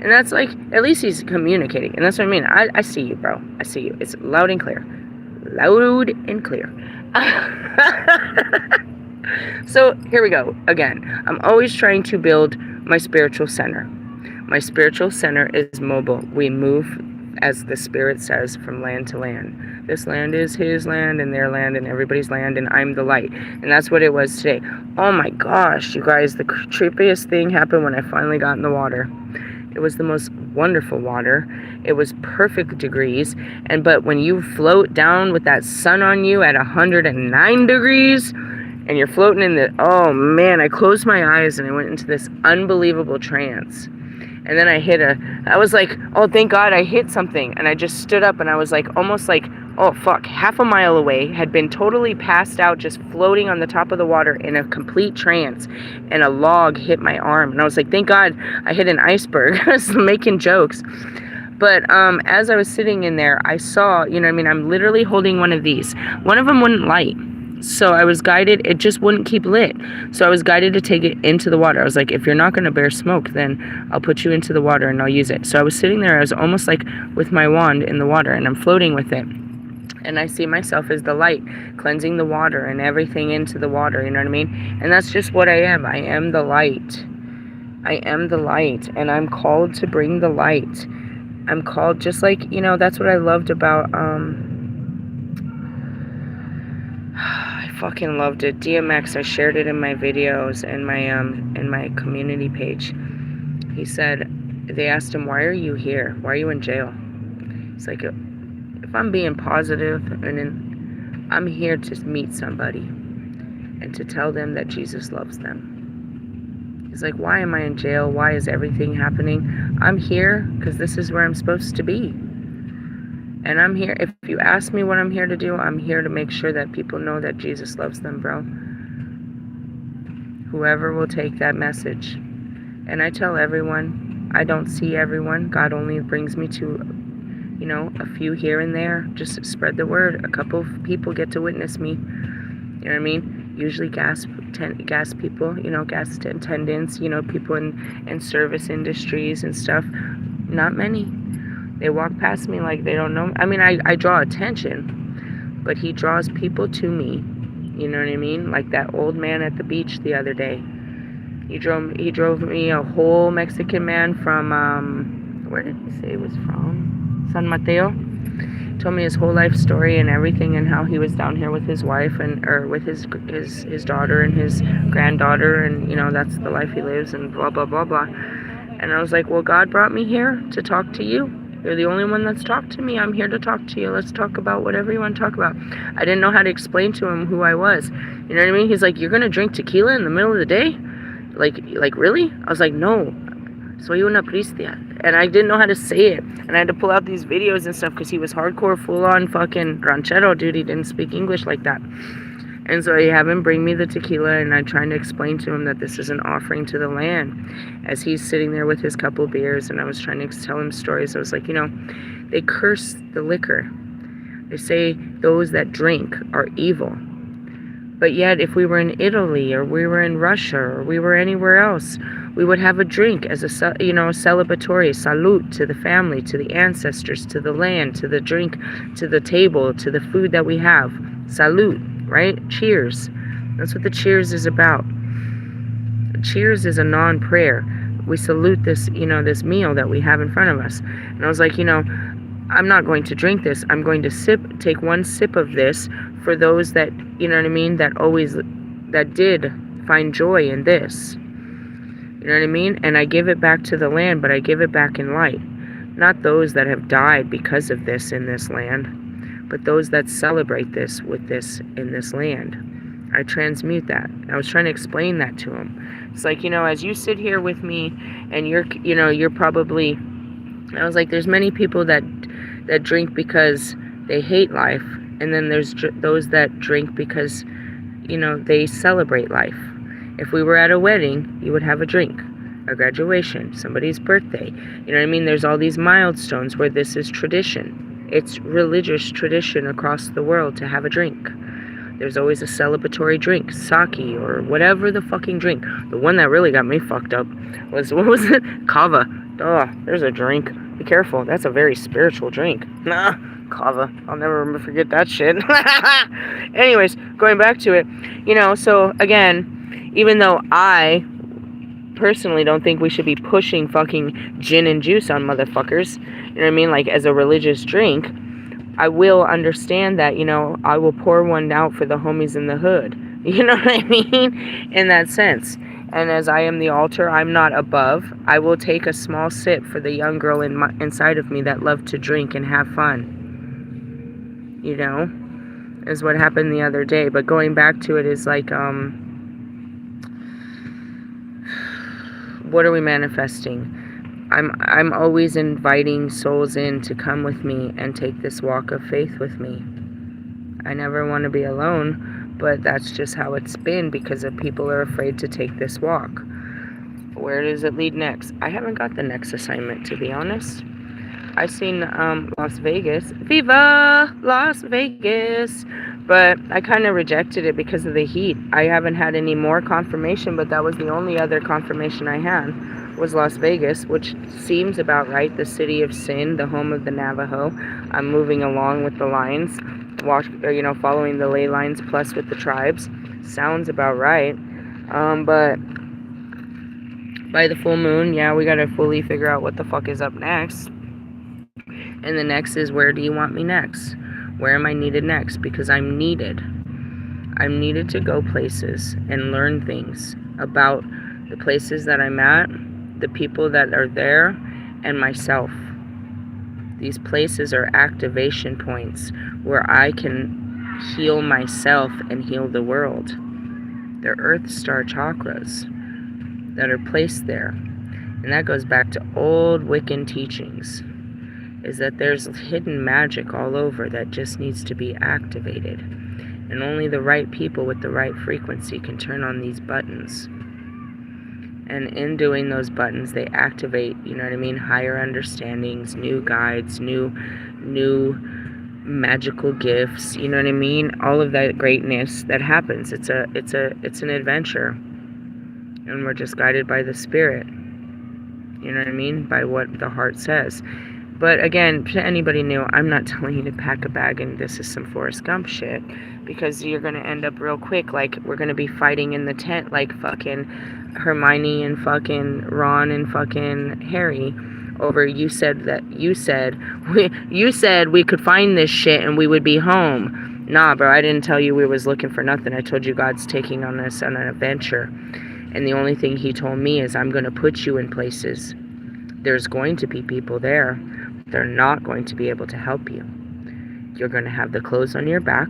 And that's like, at least he's communicating. And that's what I mean. I see you, bro. I see you. It's loud and clear. Loud and clear. So, here we go. Again, I'm always trying to build my spiritual center. My spiritual center is mobile. We move as the Spirit says, from land to land. This land is his land and their land and everybody's land, and I'm the light. And that's what it was today. Oh my gosh, you guys, the creepiest thing happened when I finally got in the water. It was the most wonderful water. It was perfect degrees. But when you float down with that sun on you at 109 degrees, and you're floating in the, oh man, I closed my eyes and I went into this unbelievable trance. And then I was like, oh, thank God I hit something. And I just stood up and I was like, almost like, oh fuck, half a mile away, had been totally passed out, just floating on the top of the water in a complete trance. And a log hit my arm. And I was like, thank God I hit an iceberg. I was making jokes. But as I was sitting in there, I saw, you know what I mean, I'm literally holding one of these. One of them wouldn't light. So I was guided, it just wouldn't keep lit. So I was guided to take it into the water. I was like, if you're not going to bear smoke, then I'll put you into the water and I'll use it. So I was sitting there, I was almost like with my wand in the water, and I'm floating with it. And I see myself as the light, cleansing the water and everything into the water, you know what I mean? And that's just what I am. I am the light. I am the light, and I'm called to bring the light. I'm called, just like, you know, that's what I loved about, I fucking loved it. DMX, I shared it in my videos and in my community page. He said, they asked him, why are you here? Why are you in jail? It's like, if I'm being positive, I'm here to meet somebody and to tell them that Jesus loves them. He's like, why am I in jail? Why is everything happening? I'm here because this is where I'm supposed to be. And I'm here, if you ask me what I'm here to do, I'm here to make sure that people know that Jesus loves them, bro. Whoever will take that message. And I tell everyone, I don't see everyone. God only brings me to, you know, a few here and there. Just spread the word. A couple of people get to witness me. You know what I mean? Usually gas people, you know, gas attendants, you know, people in service industries and stuff. Not many. They walk past me like they don't know. I mean, I draw attention, but he draws people to me. You know what I mean? Like that old man at the beach the other day. He drove me a whole Mexican man from, where did he say he was from? San Mateo. Told me his whole life story and everything, and how he was down here with his wife or with his daughter and his granddaughter, and you know, that's the life he lives, and blah blah blah blah. And I was like, well, God brought me here to talk to you. You're the only one that's talked to me. I'm here to talk to you. Let's talk about whatever you want to talk about. I didn't know how to explain to him who I was. You know what I mean? He's like, you're going to drink tequila in the middle of the day? Like really? I was like, no. Soy una Priestess. And I didn't know how to say it. And I had to pull out these videos and stuff because he was hardcore, full-on fucking ranchero, dude. He didn't speak English like that. And so I have him bring me the tequila, and I'm trying to explain to him that this is an offering to the land. As he's sitting there with his couple beers, and I was trying to tell him stories. I was like, you know, they curse the liquor. They say those that drink are evil. But yet, if we were in Italy, or we were in Russia, or we were anywhere else, we would have a drink as a, you know, celebratory salute to the family, to the ancestors, to the land, to the drink, to the table, to the food that we have. Salute, right? Cheers. That's what the cheers is about. Cheers is a non-prayer. We salute this, you know, this meal that we have in front of us. And I was like, you know, I'm not going to drink this. I'm going to take one sip of this for those that, you know what I mean, that did find joy in this. You know what I mean? And I give it back to the land, but I give it back in light. Not those that have died because of this in this land, but those that celebrate this with this in this land. I transmute that. I was trying to explain that to him. It's like, you know, as you sit here with me and you're probably, I was like, there's many people that drink because they hate life. And then there's those that drink because, you know, they celebrate life. If we were at a wedding, you would have a drink, a graduation, somebody's birthday. You know what I mean? There's all these milestones where this is tradition. It's religious tradition across the world to have a drink. There's always a celebratory drink, sake or whatever the fucking drink. The one that really got me fucked up was, what was it? Kava. Oh, there's a drink. Be careful. That's a very spiritual drink. Nah, kava. I'll never forget that shit. Anyways, going back to it, you know, so again, even though I personally don't think we should be pushing fucking gin and juice on motherfuckers, you know what I mean? Like, as a religious drink, I will understand that, you know, I will pour one out for the homies in the hood. You know what I mean? In that sense. And as I am the altar, I'm not above. I will take a small sip for the young girl inside of me that loved to drink and have fun. You know? Is what happened the other day. But going back to it is like, what are we manifesting? I'm always inviting souls in to come with me and take this walk of faith with me. I never want to be alone, but that's just how it's been because of people are afraid to take this walk. Where does it lead next? I haven't got the next assignment, to be honest. I've seen Las Vegas. Viva Las Vegas! But I kind of rejected it because of the heat. I haven't had any more confirmation, but that was the only other confirmation I had was Las Vegas, which seems about right. The city of sin, the home of the Navajo. I'm moving along with the lines, following the ley lines plus with the tribes. Sounds about right. But by the full moon, yeah, we gotta fully figure out what the fuck is up next. And the next is, where do you want me next? Where am I needed next? Because I'm needed. I'm needed to go places and learn things about the places that I'm at, the people that are there, and myself. These places are activation points where I can heal myself and heal the world. They're Earth Star chakras that are placed there. And that goes back to old Wiccan teachings, is that there's hidden magic all over that just needs to be activated. And only the right people with the right frequency can turn on these buttons. And in doing those buttons, they activate, you know what I mean, higher understandings, new guides, new magical gifts, you know what I mean? All of that greatness that happens. It's an adventure. And we're just guided by the spirit. You know what I mean? By what the heart says. But again, to anybody new, I'm not telling you to pack a bag and this is some Forrest Gump shit. Because you're going to end up real quick, like, we're going to be fighting in the tent like fucking Hermione and fucking Ron and fucking Harry over you said we could find this shit and we would be home. Nah, bro, I didn't tell you we was looking for nothing. I told you God's taking us on an adventure. And the only thing he told me is, I'm going to put you in places. There's going to be people there. They're not going to be able to help you. You're going to have the clothes on your back.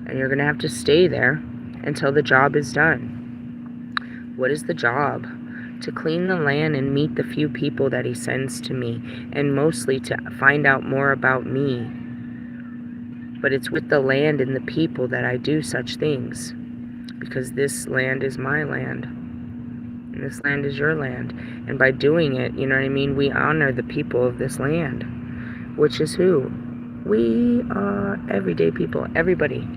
And you're going to have to stay there until the job is done. What is the job? To clean the land and meet the few people that he sends to me. And mostly to find out more about me. But it's with the land and the people that I do such things. Because this land is my land. And this land is your land. And by doing it, you know what I mean, we honor the people of this land. Which is who? We are everyday people. Everybody.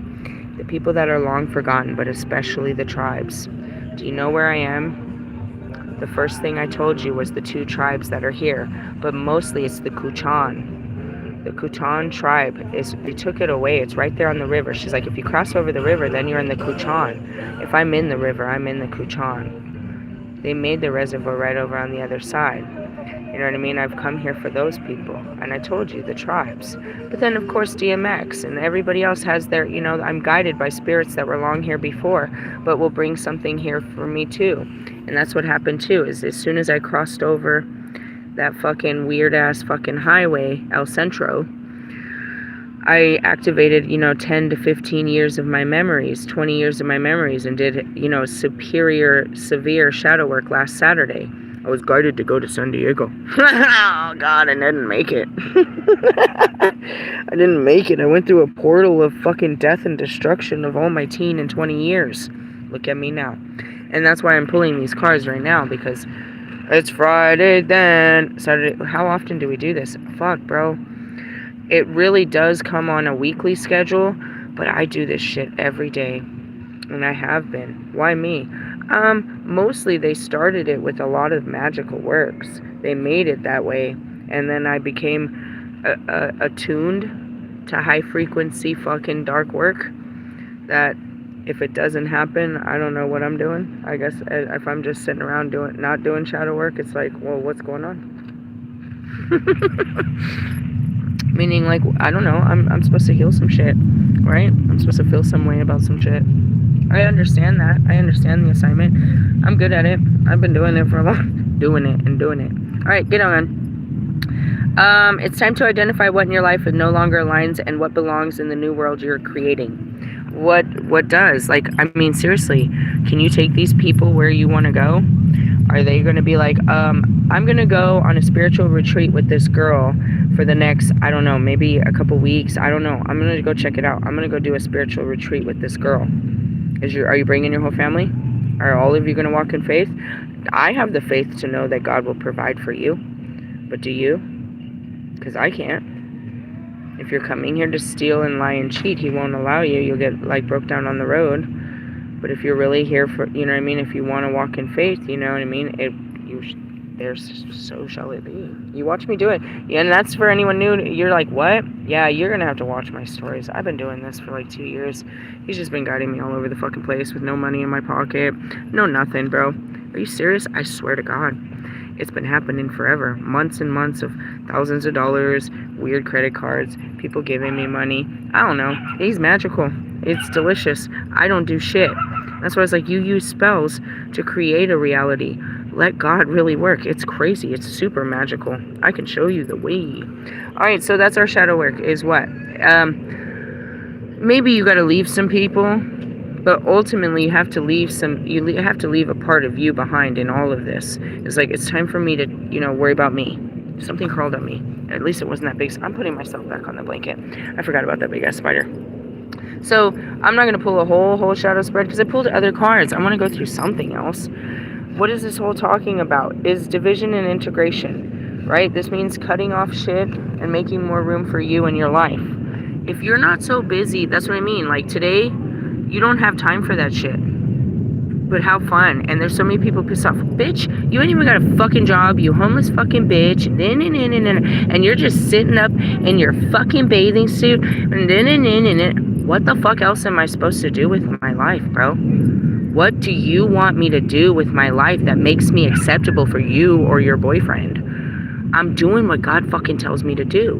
The people that are long forgotten, but especially the tribes. Do you know where I am? The first thing I told you was the 2 tribes that are here. But mostly it's the Kuchan. The Kuchan tribe, they took it away. It's right there on the river. She's like, if you cross over the river, then you're in the Kuchan. If I'm in the river, I'm in the Kuchan. They made the reservoir right over on the other side. You know what I mean? I've come here for those people. And I told you, the tribes. But then, of course, DMX and everybody else has their, you know, I'm guided by spirits that were long here before, but will bring something here for me too. And that's what happened too, is as soon as I crossed over that fucking weird-ass fucking highway, El Centro, I activated, 10 to 15 years of my memories, 20 years of my memories, and did, severe shadow work last Saturday. I was guided to go to San Diego. Oh, God, I didn't make it. I didn't make it. I went through a portal of fucking death and destruction of all my teen and 20 years. Look at me now. And that's why I'm pulling these cards right now, because it's Friday then. Saturday. How often do we do this? Fuck, bro. It really does come on a weekly schedule, but I do this shit every day. And I have been. Why me? Mostly they started it with a lot of magical works. They made it that way. And then I became attuned to high frequency fucking dark work. That if it doesn't happen, I don't know what I'm doing. I guess if I'm just sitting around not doing shadow work, it's like, well, what's going on? Meaning, like, I don't know, I'm supposed to heal some shit, right? I'm supposed to feel some way about some shit. I understand that. I understand the assignment. I'm good at it. I've been doing it for a long doing it. All right, get on. It's time to identify what in your life no longer aligns and what belongs in the new world you're creating. What does? Like, I mean, seriously, can you take these people where you want to go? Are they going to be like, I'm going to go on a spiritual retreat with this girl for the next, I don't know, maybe a couple weeks. I don't know. I'm going to go check it out. I'm going to go do a spiritual retreat with this girl. Are you bringing your whole family? Are all of you going to walk in faith? I have the faith to know that God will provide for you. But do you? Because I can't. If you're coming here to steal and lie and cheat, he won't allow you. You'll get, like, broke down on the road. But if you're really here for, you know what I mean? If you want to walk in faith, you know what I mean? So shall it be. You watch me do it. Yeah, and that's for anyone new. You're like, what? Yeah, you're going to have to watch my stories. I've been doing this for like 2 years. He's just been guiding me all over the fucking place with no money in my pocket. No nothing, bro. Are you serious? I swear to God. It's been happening forever. Months and months of thousands of dollars, weird credit cards, people giving me money. I don't know. He's magical. It's delicious. I don't do shit. That's why I was like, you use spells to create a reality. Let God really work. It's crazy. It's super magical. I can show you the way. All right, so that's our shadow work is what? Maybe you got to leave some people, but ultimately you have to leave a part of you behind in all of this. It's like, it's time for me to, worry about me. Something crawled on me. At least it wasn't that big. So I'm putting myself back on the blanket. I forgot about that big ass spider. So I'm not going to pull a whole shadow spread because I pulled other cards. I want to go through something else. What is this whole talking about? Is division and integration, right? This means cutting off shit and making more room for you in your life. If you're not so busy, that's what I mean. Like today, you don't have time for that shit. But how fun. And there's so many people pissed off. Bitch, you ain't even got a fucking job, you homeless fucking bitch. And you're just sitting up in your fucking bathing suit. What the fuck else am I supposed to do with my life, bro? What do you want me to do with my life that makes me acceptable for you or your boyfriend? I'm doing what God fucking tells me to do.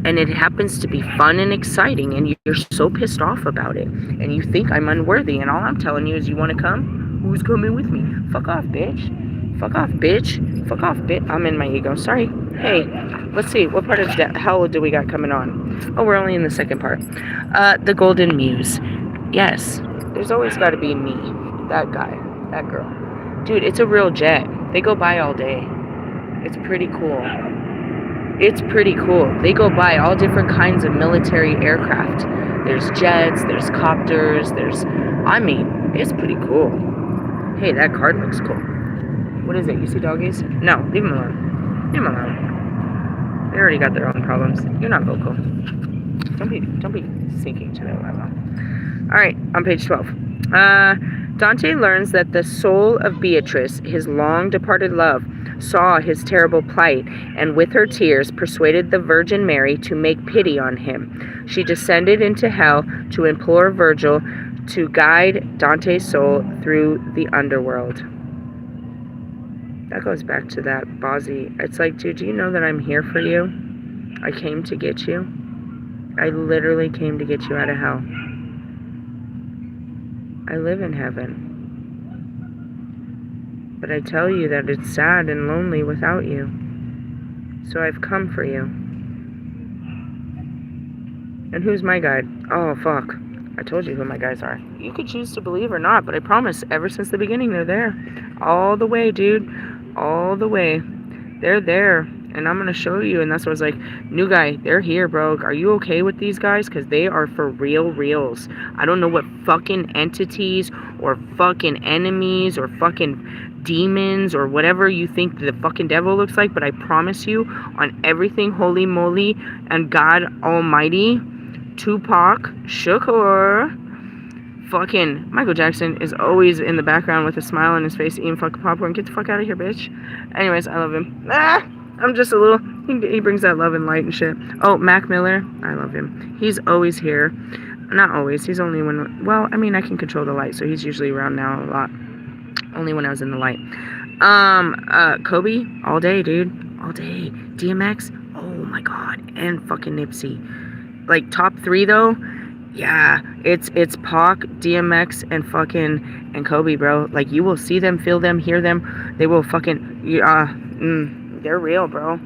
And it happens to be fun and exciting, and you're so pissed off about it. And you think I'm unworthy, and all I'm telling you is, you want to come? Who's coming with me? Fuck off, bitch. Fuck off, bitch. Fuck off, bitch. I'm in my ego. Sorry. Hey, let's see. What part of hell do we got coming on? Oh, we're only in the second part. The Golden Muse. Yes. There's always got to be me. That guy. That girl. Dude, it's a real jet. They go by all day. It's pretty cool. It's pretty cool. They go by all different kinds of military aircraft. There's jets, there's copters, it's pretty cool. Hey, that card looks cool. What is it? You see doggies? No, leave them alone. Leave them alone. They already got their own problems. You're not vocal. Don't be sinking to their level. Alright, on page 12. Dante learns that the soul of Beatrice, his long-departed love, saw his terrible plight, and with her tears persuaded the Virgin Mary to make pity on him. She descended into hell to implore Virgil to guide Dante's soul through the underworld. That goes back to that Bozzy. It's like, dude, do you know that I'm here for you? I came to get you. I literally came to get you out of hell. I live in heaven. But I tell you that it's sad and lonely without you. So I've come for you. And who's my guide? Oh, fuck. I told you who my guides are. You could choose to believe or not, but I promise, ever since the beginning, they're there. All the way, dude. All the way. They're there. And I'm going to show you. And that's what I was like, new guy, they're here, bro. Are you okay with these guys? Because they are for reals. I don't know what fucking entities or fucking enemies or fucking demons or whatever you think the fucking devil looks like, but I promise you on everything holy moly and God almighty, Tupac Shakur, fucking Michael Jackson is always in the background with a smile on his face eating fucking popcorn. Get the fuck out of here, bitch. Anyways, I love him. I'm just a little, he brings that love and light and shit. Oh, Mac Miller, I love him. He's always here. Not always, he's only when, well, I mean, I can control the light, so he's usually around now a lot. Only when I was in the light. Kobe, all day, dude. all day. DMX, oh my god, and fucking Nipsey. Like top 3 though, yeah, it's Pac, DMX, and Kobe, bro. Like you will see them, feel them, hear them. They will fucking they're real, bro.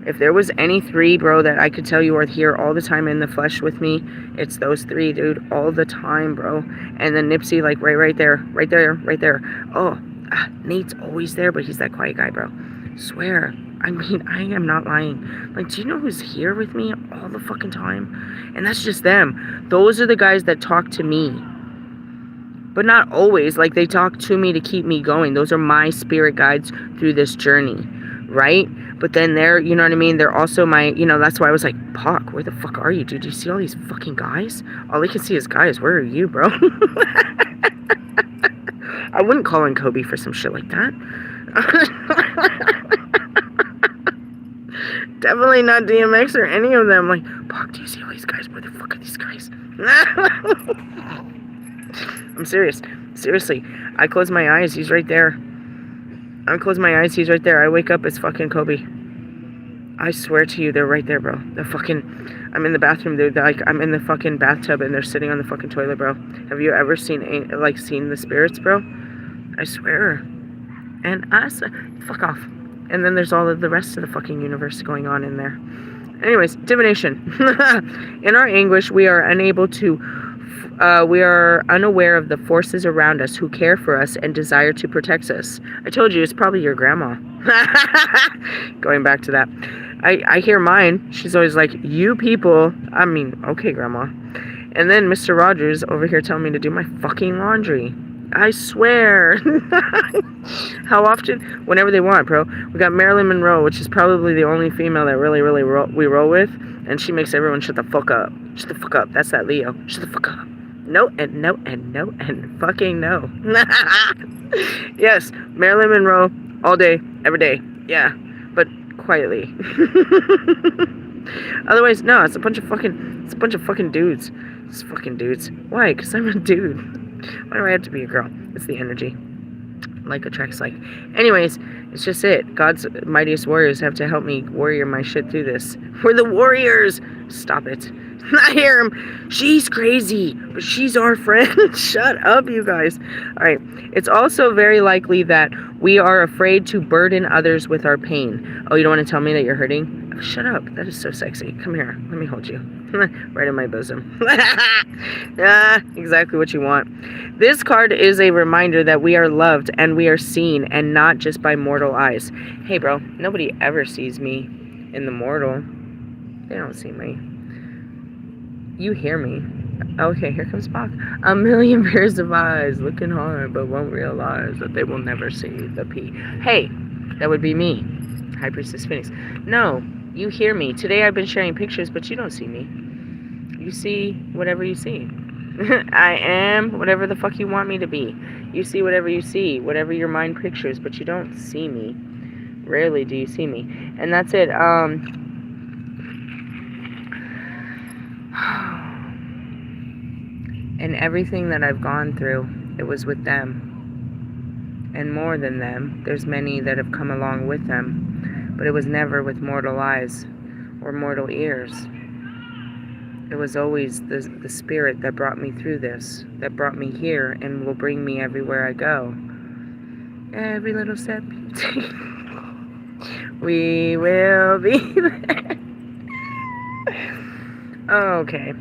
If there was any 3, bro, that I could tell you are here all the time in the flesh with me, it's those 3, dude, all the time, bro. And then Nipsey, like right there. Oh, Nate's always there, but he's that quiet guy, bro. Swear. I mean, I am not lying. Like, do you know who's here with me all the fucking time? And that's just them. Those are the guys that talk to me. But not always. Like, they talk to me to keep me going. Those are my spirit guides through this journey, right? But then they're, you know what I mean? They're also my, you know, that's why I was like, Pac, where the fuck are you, dude? Do you see all these fucking guys? All I can see is guys. Where are you, bro? I wouldn't call in Kobe for some shit like that. Definitely not DMX or any of them. Like, Pac, do you see all these guys? Where the fuck are these guys? I'm serious. Seriously. I close my eyes. He's right there. I close my eyes. He's right there. I wake up. It's fucking Kobe. I swear to you, they're right there, bro. They're fucking... I'm in the bathroom, dude. Like, I'm in the fucking bathtub and they're sitting on the fucking toilet, bro. Have you ever seen the spirits, bro? I swear. And fuck off. And then there's all of the rest of the fucking universe going on in there. Anyways, divination. In our anguish, we are unaware of the forces around us who care for us and desire to protect us. I told you, it's probably your grandma. Going back to that. I hear mine. She's always like, you people. I mean, okay, grandma. And then Mr. Rogers over here telling me to do my fucking laundry. I swear. How often? Whenever they want, bro. We got Marilyn Monroe, which is probably the only female that really we roll with. And she makes everyone shut the fuck up. Shut the fuck up. That's that Leo. Shut the fuck up. No and no and no and fucking no. Yes, Marilyn Monroe all day, every day. Yeah, but quietly. Otherwise, no, it's a bunch of fucking dudes. It's fucking dudes. Why? Because I'm a dude. Why do I have to be a girl? It's the energy. Like attracts like. Anyways, it's just it. God's mightiest warriors have to help me warrior my shit through this. We're the warriors. Stop it. I hear him. She's crazy, but she's our friend. Shut up, you guys. All right. It's also very likely that we are afraid to burden others with our pain. Oh, you don't want to tell me that you're hurting? Oh, shut up. That is so sexy. Come here. Let me hold you. Right in my bosom. Exactly what you want. This card is a reminder that we are loved and we are seen and not just by mortal eyes. Hey, bro. Nobody ever sees me in the mortal. They don't see me. You hear me. Okay, here comes Spock. A million pairs of eyes looking hard, but won't realize that they will never see the P. Hey, that would be me. High Priestess Phoenix. No, you hear me. Today I've been sharing pictures, but you don't see me. You see whatever you see. I am whatever the fuck you want me to be. You see whatever you see, whatever your mind pictures, but you don't see me. Rarely do you see me. And that's it. And everything that I've gone through, it was with them. And more than them, there's many that have come along with them. But it was never with mortal eyes or mortal ears. It was always the spirit that brought me through this, that brought me here and will bring me everywhere I go. Every little step you take, we will be there. Okay.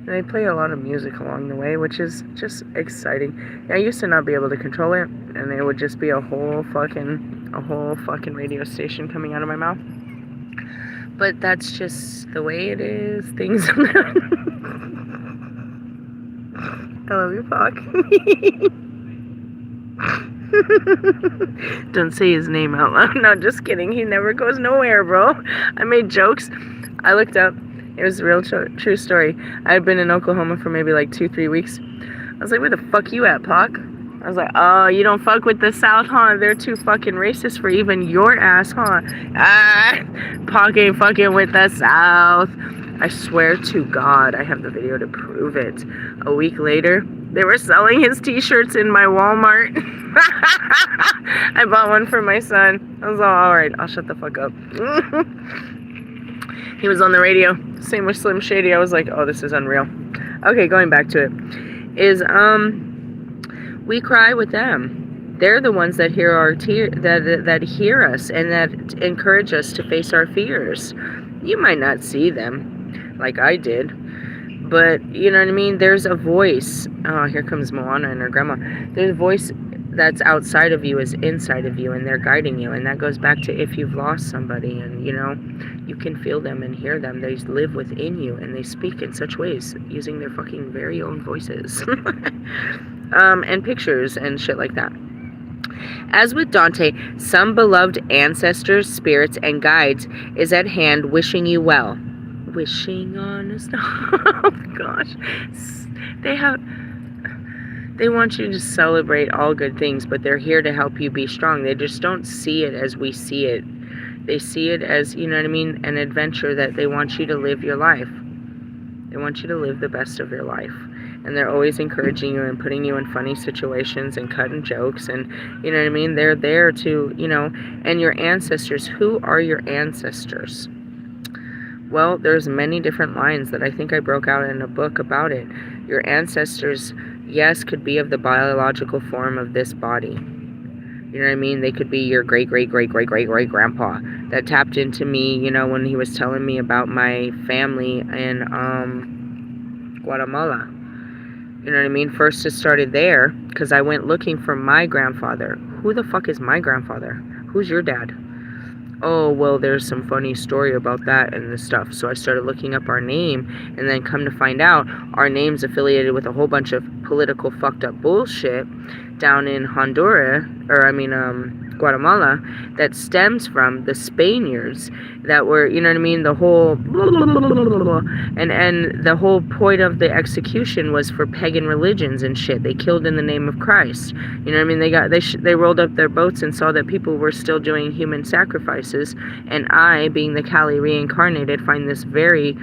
And they play a lot of music along the way, which is just exciting. I used to not be able to control it, and it would just be a whole fucking radio station coming out of my mouth. But that's just the way it is. Things. I love you, Pac. Don't say his name out loud. No, just kidding. He never goes nowhere, bro. I made jokes. I looked up. It was a real true story. I had been in Oklahoma for maybe like 2-3 weeks. I was like, where the fuck you at, Pac? I was like, oh, you don't fuck with the South, huh? They're too fucking racist for even your ass, huh? Pac ain't fucking with the South. I swear to God, I have the video to prove it. A week later, they were selling his t-shirts in my Walmart. I bought one for my son. I was all right, I'll shut the fuck up. He was on the radio. Same with Slim Shady. I was like, oh, this is unreal. Okay, going back to it. We cry with them. They're the ones that hear our that hear us and that encourage us to face our fears. You might not see them like I did, but you know what I mean? There's a voice. Oh, here comes Moana and her grandma. There's a voice that's outside of you is inside of you, and they're guiding you. And that goes back to if you've lost somebody, and you know, you can feel them and hear them. They live within you, and they speak in such ways using their fucking very own voices. And pictures and shit like that. As with Dante, some beloved ancestors, spirits, and guides is at hand wishing you well. Wishing on a star. Oh gosh. They want you to celebrate all good things, but they're here to help you be strong. They just don't see it as we see it. They see it as, you know what I mean, an adventure that they want you to live your life. They want you to live the best of your life. And they're always encouraging you and putting you in funny situations and cutting jokes. And, you know what I mean? They're there to, you know, and your ancestors. Who are your ancestors? Well, there's many different lines that I think I broke out in a book about it. Your ancestors, yes, could be of the biological form of this body. You know what I mean? They could be your great-great-great-great-great-great-grandpa that tapped into me, you know, when he was telling me about my family in Guatemala. You know what I mean? First it started there because I went looking for my grandfather. Who the fuck is my grandfather? Who's your dad? Oh, well, there's some funny story about that and this stuff. So I started looking up our name, and then come to find out our name's affiliated with a whole bunch of political fucked up bullshit down in Honduras, Guatemala, that stems from the Spaniards that were, you know what I mean, the whole and the whole point of the execution was for pagan religions and shit. They killed in the name of Christ. You know what I mean? They rolled up their boats and saw that people were still doing human sacrifices, and I, being the Kali reincarnated, find this very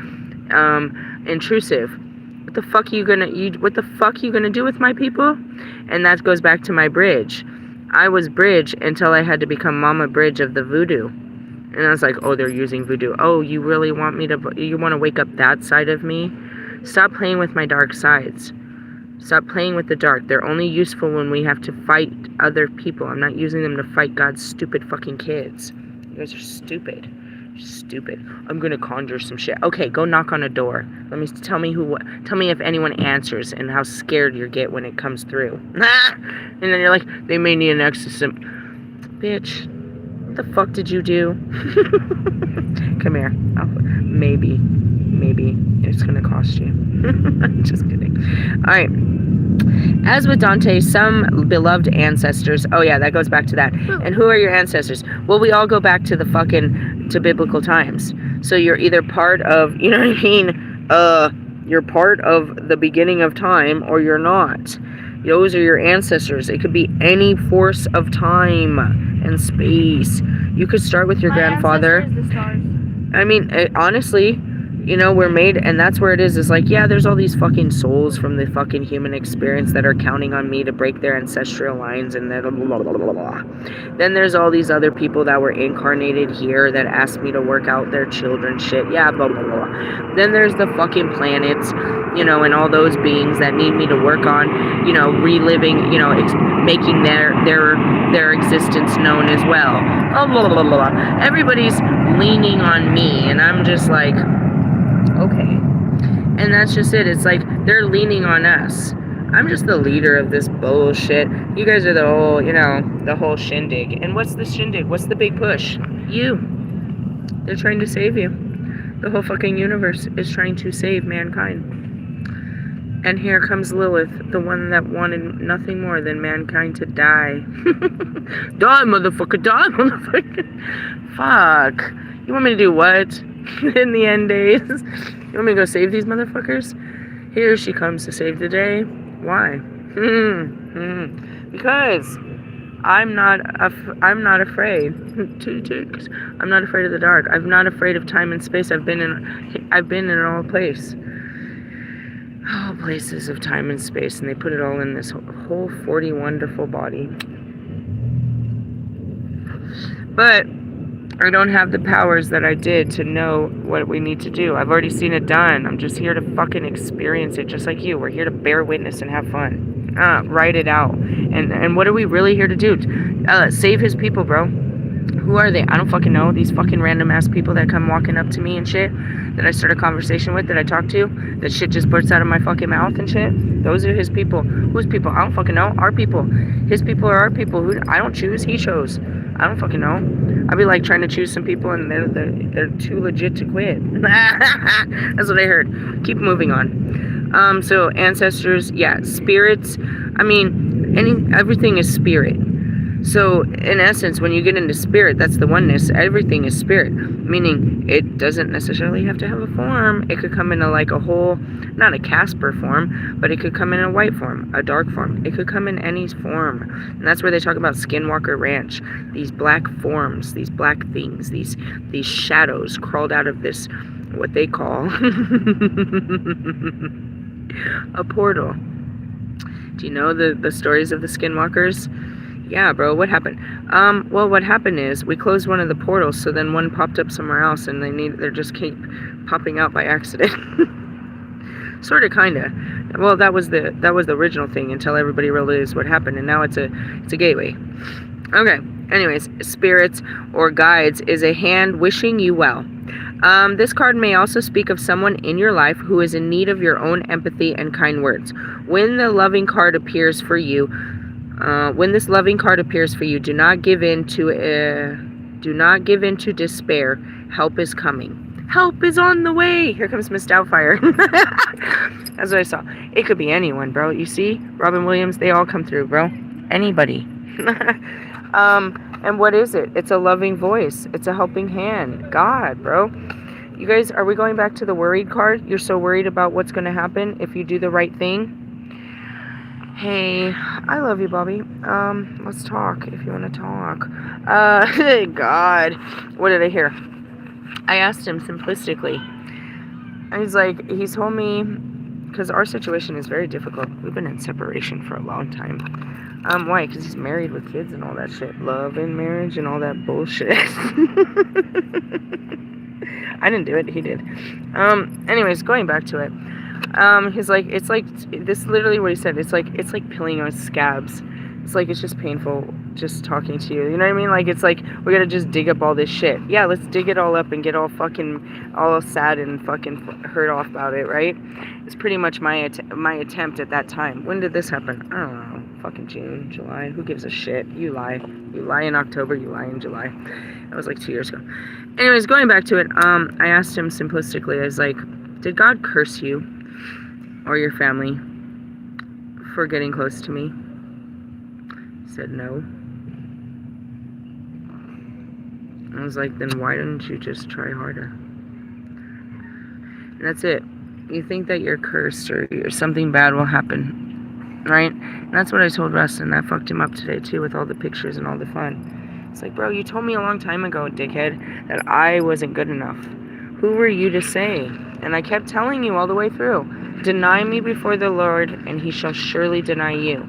intrusive. What the fuck are you gonna do with my people? And that goes back to my bridge. I was Bridge until I had to become Mama Bridge of the voodoo. And I was like, oh, they're using voodoo. Oh, you really want you want to wake up that side of me? Stop playing with my dark sides. Stop playing with the dark. They're only useful when we have to fight other people. I'm not using them to fight God's stupid fucking kids. You guys are stupid. Stupid. I'm gonna conjure some shit. Okay, go knock on a door. Tell me if anyone answers and how scared you get when it comes through. And then you're like, they may need an exorcism. Bitch, what the fuck did you do? Come here. Maybe it's gonna cost you. Just kidding. Alright. As with Dante, some beloved ancestors. Oh yeah, that goes back to that. And who are your ancestors? Well, we all go back to to biblical times. So you're either part of, you know what I mean? You're part of the beginning of time, or you're not. Those are your ancestors. It could be any force of time and space. You could start with your grandfather. Ancestor is the stars. I mean, honestly, you know, we're made, and that's where it is like, yeah, there's all these fucking souls from the fucking human experience that are counting on me to break their ancestral lines, and then blah, blah, blah, blah, blah. Then there's all these other people that were incarnated here that asked me to work out their children's shit, yeah, blah, blah, blah. Then there's the fucking planets, you know, and all those beings that need me to work on, you know, reliving, you know, making their existence known as well. Blah, blah, blah, blah. Everybody's leaning on me, and I'm just like, okay. And that's just it. It's like they're leaning on us. I'm just the leader of this bullshit. You guys are the whole shindig. And what's the shindig? What's the big push? You. They're trying to save you. The whole fucking universe is trying to save mankind. And here comes Lilith, the one that wanted nothing more than mankind to die. Die, motherfucker, die, motherfucker. Fuck. You want me to do what? In the end days? You want me to go save these motherfuckers? Here she comes to save the day. Why? Because I'm not afraid. Two ticks. I'm not afraid of the dark. I'm not afraid of time and space. I've been in all places of time and space, and they put it all in this whole 40 wonderful body. But I don't have the powers that I did to know what we need to do. I've already seen it done. I'm just here to fucking experience it, just like you. We're here to bear witness and have fun. Write it out. And what are we really here to do? Save his people, bro. Who are they? I don't fucking know. These fucking random ass people that come walking up to me and shit, that I start a conversation with, that I talk to, that shit just bursts out of my fucking mouth and shit. Those are his people. Whose people? I don't fucking know. Our people. His people are our people. Who I don't choose. He chose. I don't fucking know. I'd be like trying to choose some people and they're too legit to quit. That's what I heard. Keep moving on. So ancestors, yeah, spirits. I mean, everything is spirit. So in essence, when you get into spirit, that's the oneness. Everything is spirit, meaning it doesn't necessarily have to have a form. It could come in like a whole, not a Casper form, but it could come in a white form, a dark form. It could come in any form. And that's where they talk about Skinwalker Ranch. These black forms, these black things, these shadows crawled out of this, what they call a portal. Do you know the stories of the Skinwalkers? Yeah, bro, what happened? Well, what happened is we closed one of the portals, so then one popped up somewhere else, and they're just keep popping out by accident. Sort of, kinda. Well, that was the original thing until everybody realized what happened, and now it's a gateway. Okay. Anyways, spirits or guides is a hand wishing you well. This card may also speak of someone in your life who is in need of your own empathy and kind words. When the loving card appears for you. When this loving card appears for you, do not give in to despair. Help is coming. Help is on the way. Here comes Miss Doubtfire. That's what I saw. It could be anyone, bro. You see, Robin Williams, they all come through, bro. Anybody. And what is it? It's a loving voice. It's a helping hand. God, bro. You guys, are we going back to the worried card? You're so worried about what's going to happen if you do the right thing. Hey, I love you, Bobby. Let's talk if you want to talk. God, what did I hear? I asked him simplistically. And he's told me, because our situation is very difficult. We've been in separation for a long time. Why? Because he's married with kids and all that shit. Love and marriage and all that bullshit. I didn't do it, he did. Anyways, going back to it. He's like, it's like, this is literally what he said. It's like peeling on scabs. It's just painful just talking to you. You know what I mean? Like, it's like, we gotta just dig up all this shit. Yeah, let's dig it all up and get all sad and fucking hurt off about it, right? It's pretty much my attempt at that time. When did this happen? I don't know. Fucking June, July. Who gives a shit? You lie. You lie in October, you lie in July. That was like 2 years ago. Anyways, going back to it, I asked him simplistically, I was like, did God curse you or your family for getting close to me? He said no. I was like, then why don't you just try harder? And that's it. You think that you're cursed or something bad will happen, right? And that's what I told Russ, and that fucked him up today too with all the pictures and all the fun. It's like, bro, you told me a long time ago, dickhead, that I wasn't good enough. Who were you to say? And I kept telling you all the way through, deny me before the Lord, and he shall surely deny you.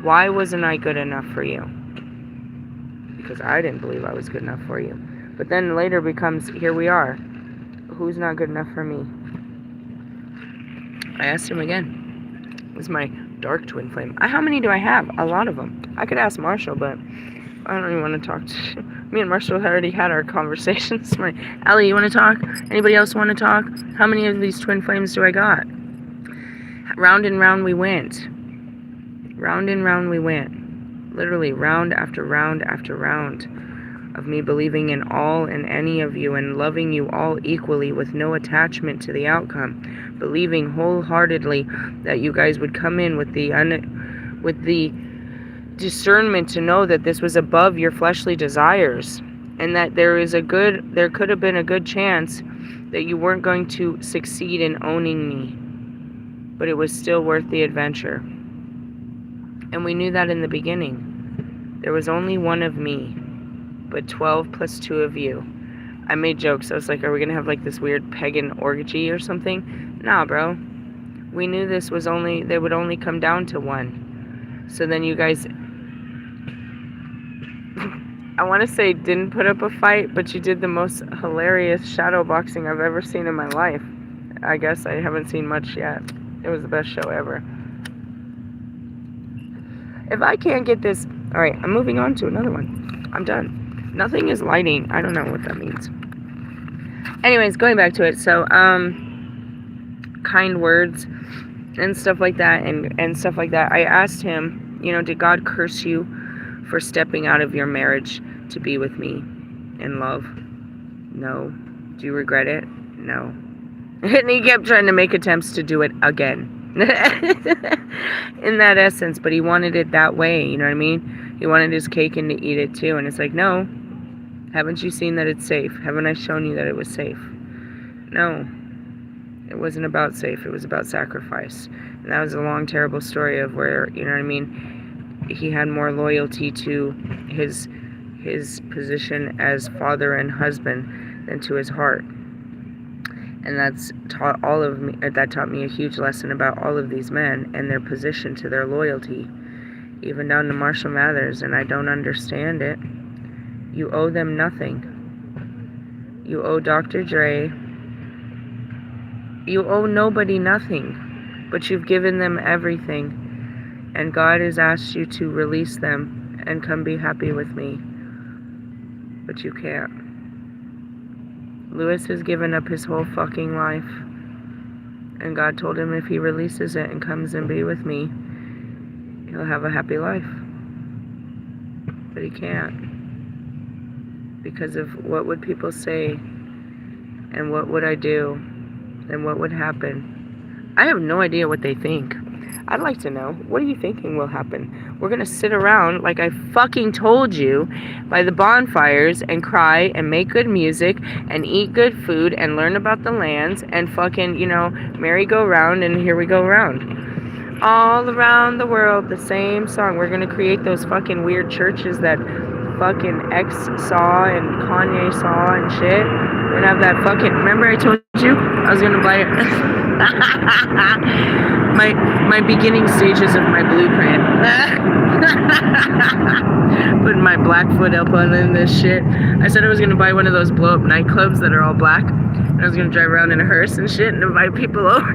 Why wasn't I good enough for you? Because I didn't believe I was good enough for you. But then later becomes, here we are. Who's not good enough for me? I asked him again. It was my dark twin flame. How many do I have? A lot of them. I could ask Marshall, but I don't even want to talk to me and Marshall already had our conversation this morning. Allie, you want to talk? Anybody else want to talk? How many of these twin flames do I got? Round and round we went. Round and round we went. Literally round after round after round of me believing in all and any of you and loving you all equally with no attachment to the outcome. Believing wholeheartedly that you guys would come in with the discernment to know that this was above your fleshly desires, and that there could have been a good chance that you weren't going to succeed in owning me, but it was still worth the adventure. And we knew that in the beginning. There was only one of me, but 12 plus 2 of you. I made jokes. I was like, are we going to have like this weird pagan orgy or something? Nah, bro. We knew this was only, they would only come down to one. So then you guys, I want to say didn't put up a fight, but you did the most hilarious shadow boxing I've ever seen in my life. I guess I haven't seen much yet. It was the best show ever. If I can't get this... Alright, I'm moving on to another one. I'm done. Nothing is lighting. I don't know what that means. Anyways, going back to it. So, kind words and stuff like that. And stuff like that. I asked him, you know, did God curse you for stepping out of your marriage to be with me in love? No. Do you regret it? No. And he kept trying to make attempts to do it again. In that essence, but he wanted it that way, you know what I mean? He wanted his cake and to eat it too, and it's like, no. Haven't you seen that it's safe? Haven't I shown you that it was safe? No. It wasn't about safe, it was about sacrifice. And that was a long, terrible story of where, you know what I mean, he had more loyalty to his position as father and husband than to his heart. And that's taught all of me. That taught me a huge lesson about all of these men and their position to their loyalty, even down to Marshall Mathers. And I don't understand it. You owe them nothing. You owe Dr. Dre. You owe nobody nothing, but you've given them everything. And God has asked you to release them and come be happy with me, but you can't. Lewis has given up his whole fucking life. And God told him if he releases it and comes and be with me, he'll have a happy life. But he can't. Because of what would people say, and what would I do, and what would happen. I have no idea what they think. I'd like to know. What are you thinking will happen? We're gonna sit around, like I fucking told you, by the bonfires and cry and make good music and eat good food and learn about the lands and fucking, you know, merry-go-round and here we go round. All around the world, the same song. We're gonna create those fucking weird churches that fucking X saw and Kanye saw and shit. We're gonna have that fucking... Remember I told you I was gonna buy it? my beginning stages of my blueprint. Putting my Blackfoot up on in this shit. I said I was gonna buy one of those blow up nightclubs that are all black, and I was gonna drive around in a hearse and shit and invite people over.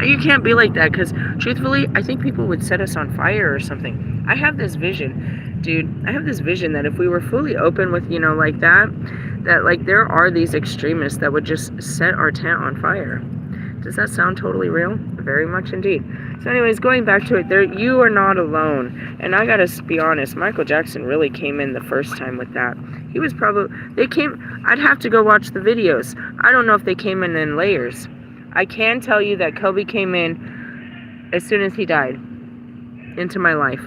You can't be like that, because truthfully I think people would set us on fire or something. I have this vision, dude. I have this vision that if we were fully open with, you know, like that like there are these extremists that would just set our tent on fire. Does that sound totally real? Very much indeed. So anyways, going back to it, you are not alone. And I gotta be honest, Michael Jackson really came in the first time with that. He was probably, I'd have to go watch the videos. I don't know if they came in layers. I can tell you that Kobe came in as soon as he died into my life.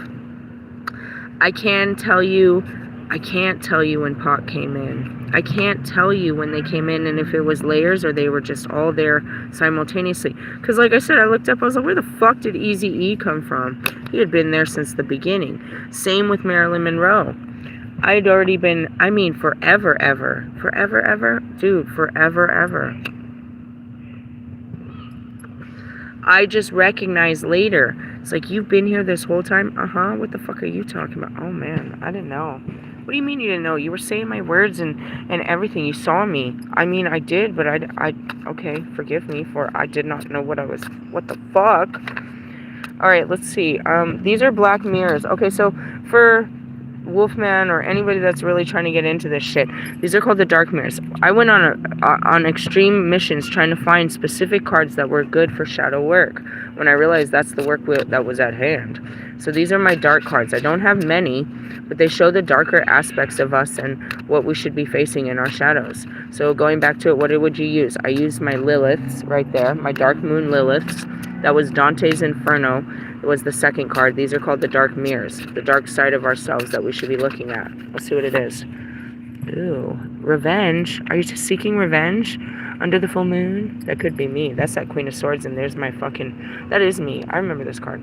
I can't tell you when Pac came in. I can't tell you when they came in and if it was layers or they were just all there simultaneously. Because like I said, I looked up, I was like, where the fuck did Eazy-E come from? He had been there since the beginning. Same with Marilyn Monroe. I'd already been, I mean, forever, ever. Forever, ever? Dude, forever, ever. I just recognized later. It's like, you've been here this whole time? Uh-huh. What the fuck are you talking about? Oh, man. I didn't know. What do you mean you didn't know? You were saying my words and everything. You saw me. I mean, I did, but I okay, forgive me for I did not know what the fuck? All right, let's see. These are black mirrors. Okay, so for Wolfman or anybody that's really trying to get into this shit, these are called the dark mirrors. I went on extreme missions trying to find specific cards that were good for shadow work when I realized that's the work that was at hand. So these are my dark cards. I don't have many, but they show the darker aspects of us and what we should be facing in our shadows. So going back to it, what would you use? I used my Liliths right there, my Dark Moon Liliths. That was Dante's Inferno. It was the second card. These are called the dark mirrors, the dark side of ourselves that we should be looking at. Let's see what it is. Ooh, revenge. Are you just seeking revenge under the full moon? That could be me. That's that Queen of Swords, and there's my fucking... That is me. I remember this card.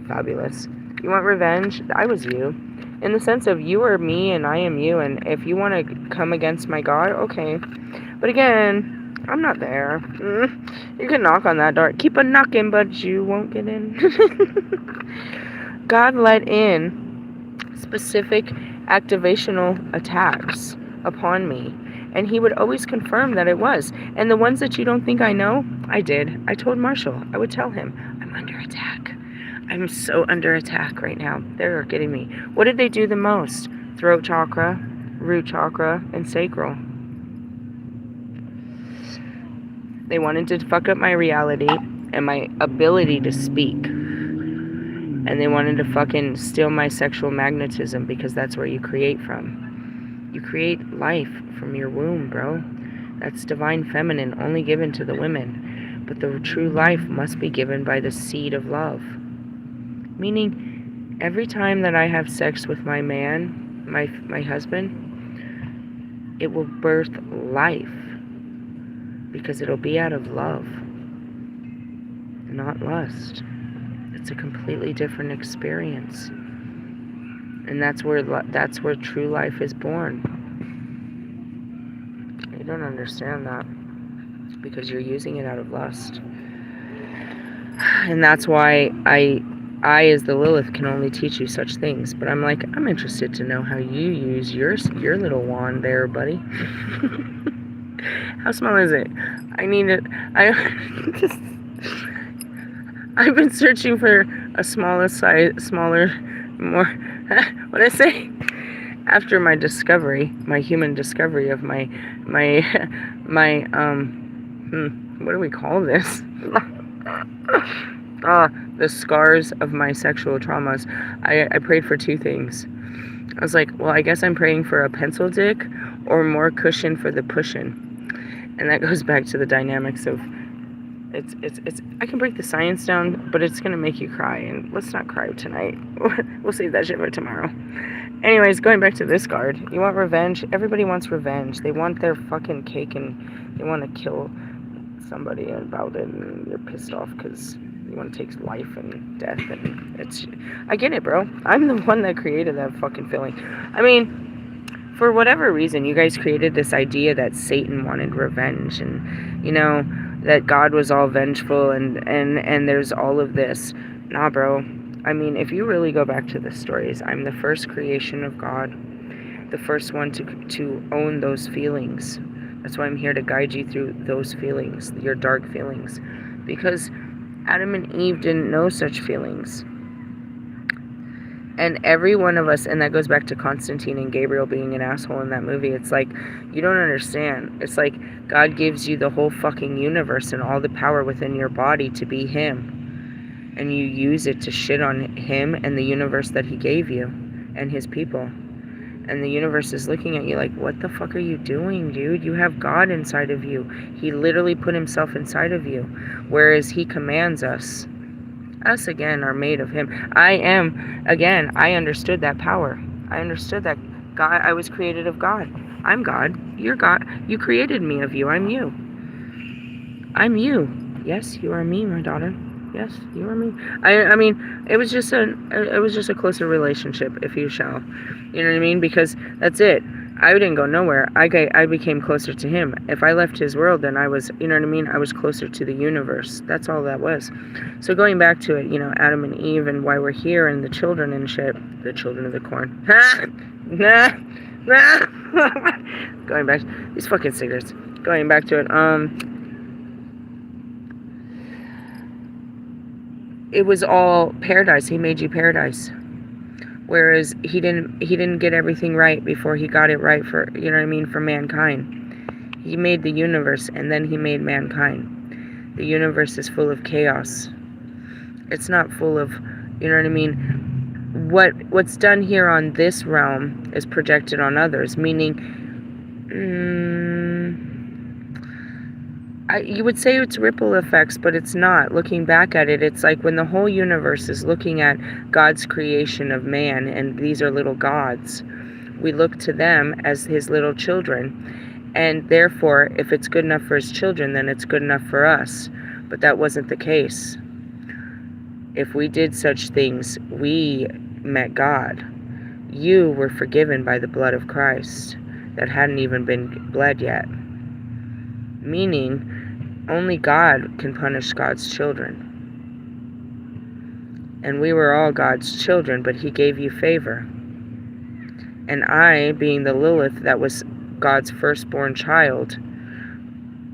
Fabulous. You want revenge? I was you. In the sense of you are me and I am you, and if you want to come against my God, okay. But again, I'm not there. You can knock on that door. Keep a knocking, but you won't get in. God let in specific activational attacks upon me. And he would always confirm that it was. And the ones that you don't think I know, I did. I told Marshall. I would tell him, I'm under attack. I'm so under attack right now. They're getting me. What did they do the most? Throat chakra, root chakra, and sacral. They wanted to fuck up my reality and my ability to speak. And they wanted to fucking steal my sexual magnetism, because that's where you create from. You create life from your womb, bro. That's divine feminine, only given to the women. But the true life must be given by the seed of love. Meaning, every time that I have sex with my man, my husband, it will birth life. Because it'll be out of love, not lust. It's a completely different experience. And that's where true life is born. You don't understand that, because you're using it out of lust. And that's why I as the Lilith can only teach you such things. But I'm like, I'm interested to know how you use your little wand there, buddy. How small is it? I need it. I've been searching for a smaller, more, what I say? After my discovery, my human discovery of my, what do we call this? The scars of my sexual traumas. I prayed for two things. I was like, well, I guess I'm praying for a pencil dick or more cushion for the pushin'. And that goes back to the dynamics of, it's I can break the science down, but it's going to make you cry. And let's not cry tonight. We'll save that shit for tomorrow. Anyways, going back to this card. You want revenge? Everybody wants revenge. They want their fucking cake, and they want to kill somebody about it, and they're pissed off because they want to take life and death. And I get it, bro. I'm the one that created that fucking feeling. I mean, for whatever reason, you guys created this idea that Satan wanted revenge, and, you know, that God was all vengeful, and there's all of this. Nah, bro. I mean, if you really go back to the stories, I'm the first creation of God, the first one to own those feelings. That's why I'm here to guide you through those feelings, your dark feelings, because Adam and Eve didn't know such feelings. And every one of us, and that goes back to Constantine and Gabriel being an asshole in that movie. It's like, you don't understand. It's like God gives you the whole fucking universe and all the power within your body to be him. And you use it to shit on him and the universe that he gave you and his people. And the universe is looking at you like, what the fuck are you doing, dude? You have God inside of you. He literally put himself inside of you. Whereas he commands us. Us, again, are made of him. I understood that power. I understood that God, I was created of God. I'm God. You're God. You created me of you. I'm you. I'm you. Yes, you are me, my daughter. Yes, you are me. I mean, it was just a closer relationship, if you shall. You know what I mean? Because that's it. I didn't go nowhere. I became closer to him. If I left his world, then I was, you know what I mean? I was closer to the universe. That's all that was. So going back to it, you know, Adam and Eve and why we're here and the children and shit. The children of the corn. Going back, these fucking cigarettes. Going back to it, it was all paradise. He made you paradise. Whereas he didn't get everything right before he got it right for, you know what I mean, for mankind. He made the universe and then he made mankind. The universe is full of chaos. It's not full of, you know what I mean? What's done here on this realm is projected on others, meaning you would say it's ripple effects, but it's not. Looking back at it, it's like when the whole universe is looking at God's creation of man, and these are little gods, we look to them as his little children. And therefore, if it's good enough for his children, then it's good enough for us. But that wasn't the case. if we did such things, we met God. You were forgiven by the blood of Christ that hadn't even been bled yet. Meaning, only God can punish God's children. And we were all God's children, but He gave you favor. And I, being the Lilith that was God's firstborn child,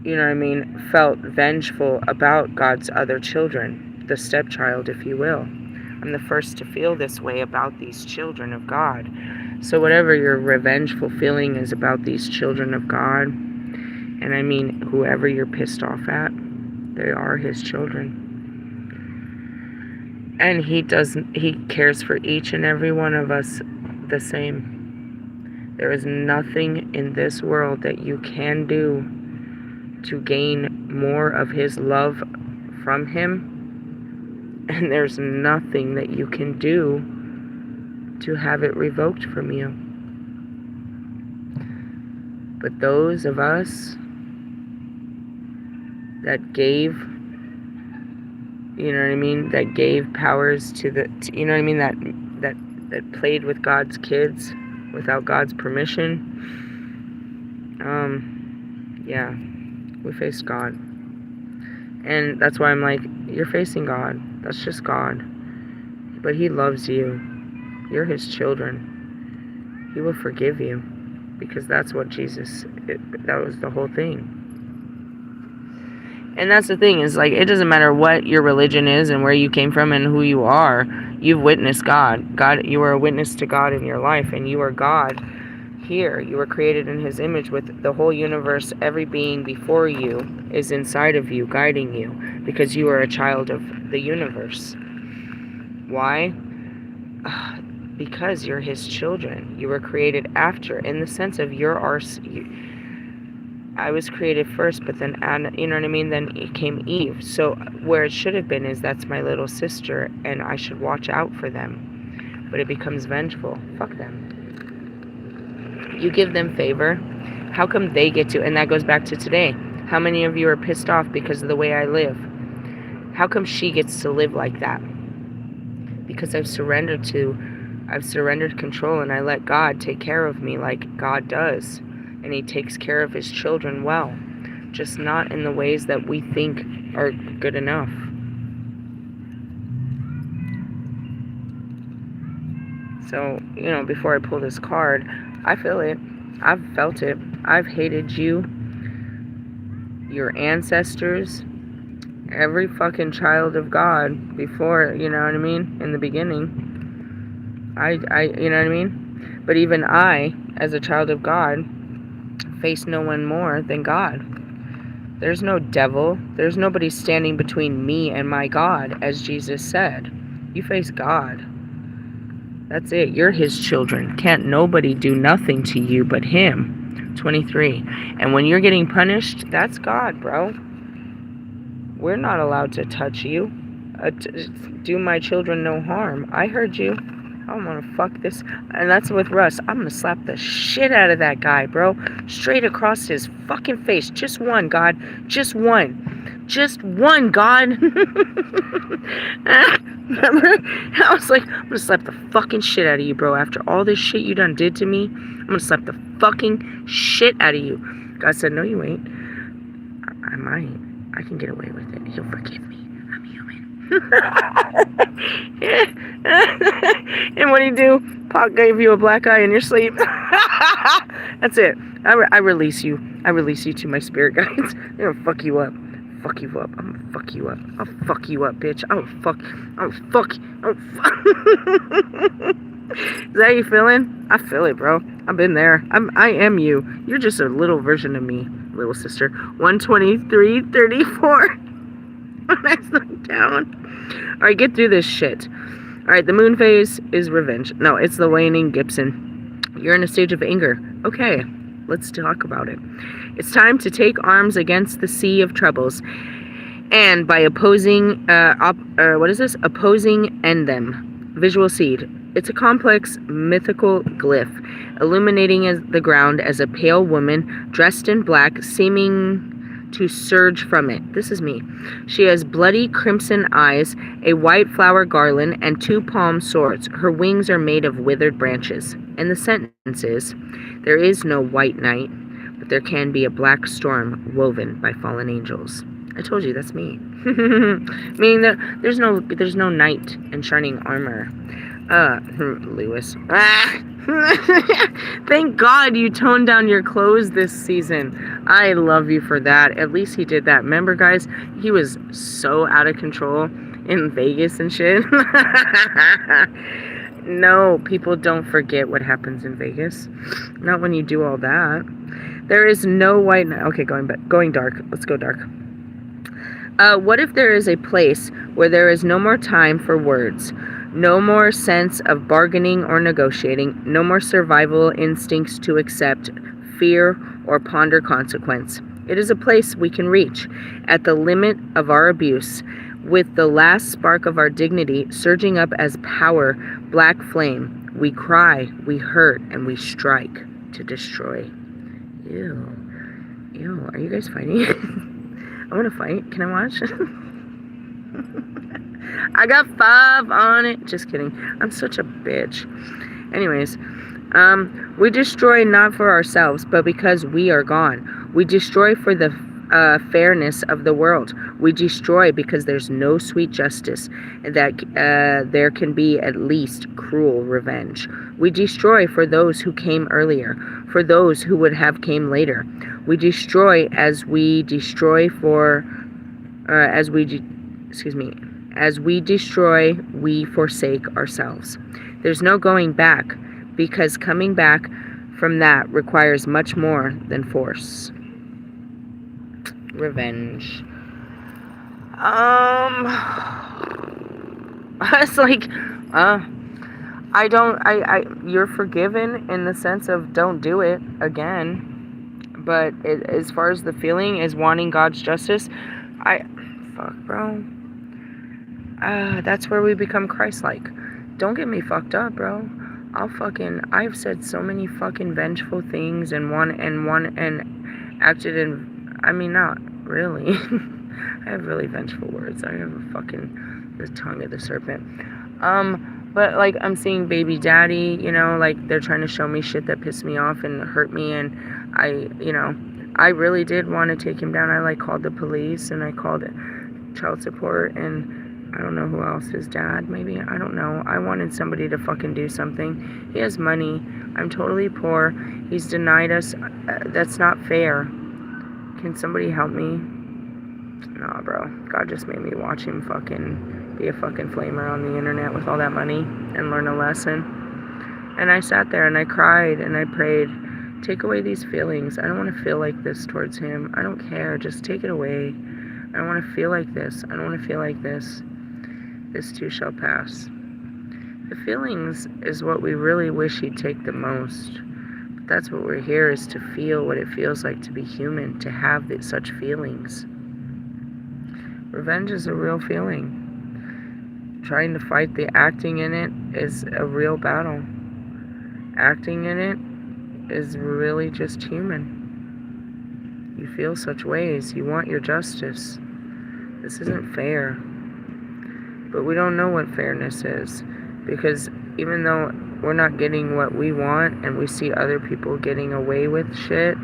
you know what I mean, felt vengeful about God's other children, the stepchild, if you will. I'm the first to feel this way about these children of God. So whatever your revengeful feeling is about these children of God, and I mean whoever you're pissed off at, they are His children. And He cares for each and every one of us the same. There is nothing in this world that you can do to gain more of His love from Him. And there's nothing that you can do to have it revoked from you. But those of us that gave, you know what I mean, that gave powers to the, you know what I mean, that played with God's kids without God's permission, yeah, we faced God. And that's why I'm like, you're facing God. That's just God. But He loves you. You're His children. He will forgive you. Because that's what that was the whole thing. And that's the thing, is like, it doesn't matter what your religion is and where you came from and who you are. You've witnessed God. You are a witness to God in your life. And you are God here. You were created in His image with the whole universe. Every being before you is inside of you, guiding you, because you are a child of the universe. Why? Because you're His children. You were created after, in the sense of I was created first, but then Anna, you know what I mean? Then it came Eve. So where it should have been is, that's my little sister, and I should watch out for them. But it becomes vengeful. Fuck them. You give them favor, how come they get to? And that goes back to today. How many of you are pissed off because of the way I live? How come she gets to live like that? Because I've surrendered control, and I let God take care of me like God does. And He takes care of His children well, just not in the ways that we think are good enough. So, you know, before I pull this card, I feel it. I've felt it. I've hated you, your ancestors, every fucking child of God before, you know what I mean, in the beginning. You know what I mean? But even I, as a child of God, face no one more than God. There's no devil. There's nobody standing between me and my God, as Jesus said. You face God. That's it. You're His children. Can't nobody do nothing to you but Him. 23. And when you're getting punished, that's God, bro. We're not allowed to touch you. Do my children no harm. I heard you. I'm gonna fuck this. And that's with Russ. I'm gonna slap the shit out of that guy, bro. Straight across his fucking face. Just one, God. Just one. Just one, God. Remember? I was like, I'm gonna slap the fucking shit out of you, bro. After all this shit you done did to me, I'm gonna slap the fucking shit out of you. God said, no, you ain't. I might. I can get away with it. He'll forgive me. I'm human. And what do you do? Pac gave you a black eye in your sleep. That's it. I release you. I release you to my spirit guides. They're gonna fuck you up. Fuck you up. I'm gonna fuck you up. I'll fuck you up, bitch. I'll fuck. Is that how you feeling? I feel it, bro. I've been there. I am you. You're just a little version of me, little sister. 123:34. Next one down. Alright, get through this shit. Alright, the moon phase is revenge. No, it's the waning Gibson. You're in a stage of anger. Okay, let's talk about it. It's time to take arms against the sea of troubles. And by opposing, Opposing, end them. Visual seed. It's a complex, mythical glyph, illuminating the ground as a pale woman, dressed in black, seeming to surge from it. This is me. She has bloody crimson eyes, a white flower garland, and 2 palm swords. Her wings are made of withered branches. And the sentence is, there is no white night, but there can be a black storm woven by fallen angels. I told you, that's me. Meaning that there's no knight in shining armor. Lewis. Thank God you toned down your clothes this season. I love you for that. At least he did that. Remember, guys, he was so out of control in Vegas and shit. No, people don't forget what happens in Vegas. Not when you do all that. There is no white night. Okay, going dark. Let's go dark. What if there is a place where there is no more time for words? No more sense of bargaining or negotiating. No more survival instincts to accept, fear, or ponder consequence. It is a place we can reach at the limit of our abuse, with the last spark of our dignity surging up as power, black flame. We cry, we hurt, and we strike to destroy. Ew, are you guys fighting? I want to fight. Can I watch? I got 5 on it. Just kidding. I'm such a bitch. Anyways, we destroy not for ourselves, but because we are gone. We destroy for the fairness of the world. We destroy because there's no sweet justice, that there can be at least cruel revenge. We destroy for those who came earlier, for those who would have came later. We destroy as we destroy as we destroy, we forsake ourselves. There's no going back, because coming back from that requires much more than force. Revenge. It's like, you're forgiven in the sense of don't do it again. But as far as the feeling is wanting God's justice, fuck, bro. That's where we become Christ-like. Don't get me fucked up, bro. I've said so many fucking vengeful things and acted in, I mean, not really. I have really vengeful words. I have the tongue of the serpent. But like, I'm seeing baby daddy, like they're trying to show me shit that pissed me off and hurt me, and I really did want to take him down. I called the police and I called child support, and I don't know who else, his dad, maybe, I don't know. I wanted somebody to fucking do something. He has money. I'm totally poor. He's denied us. That's not fair. Can somebody help me? Nah, bro. God just made me watch him fucking be a fucking flamer on the internet with all that money and learn a lesson. And I sat there and I cried and I prayed, take away these feelings. I don't want to feel like this towards him. I don't care. Just take it away. I don't want to feel like this. I don't want to feel like this. This too shall pass. The feelings is what we really wish he'd take the most. But that's what we're here, is to feel what it feels like to be human, to have such feelings. Revenge is a real feeling. Trying to fight the acting in it is a real battle. Acting in it is really just human. You feel such ways. You want your justice. This isn't fair. But we don't know what fairness is, because even though we're not getting what we want and we see other people getting away with shit,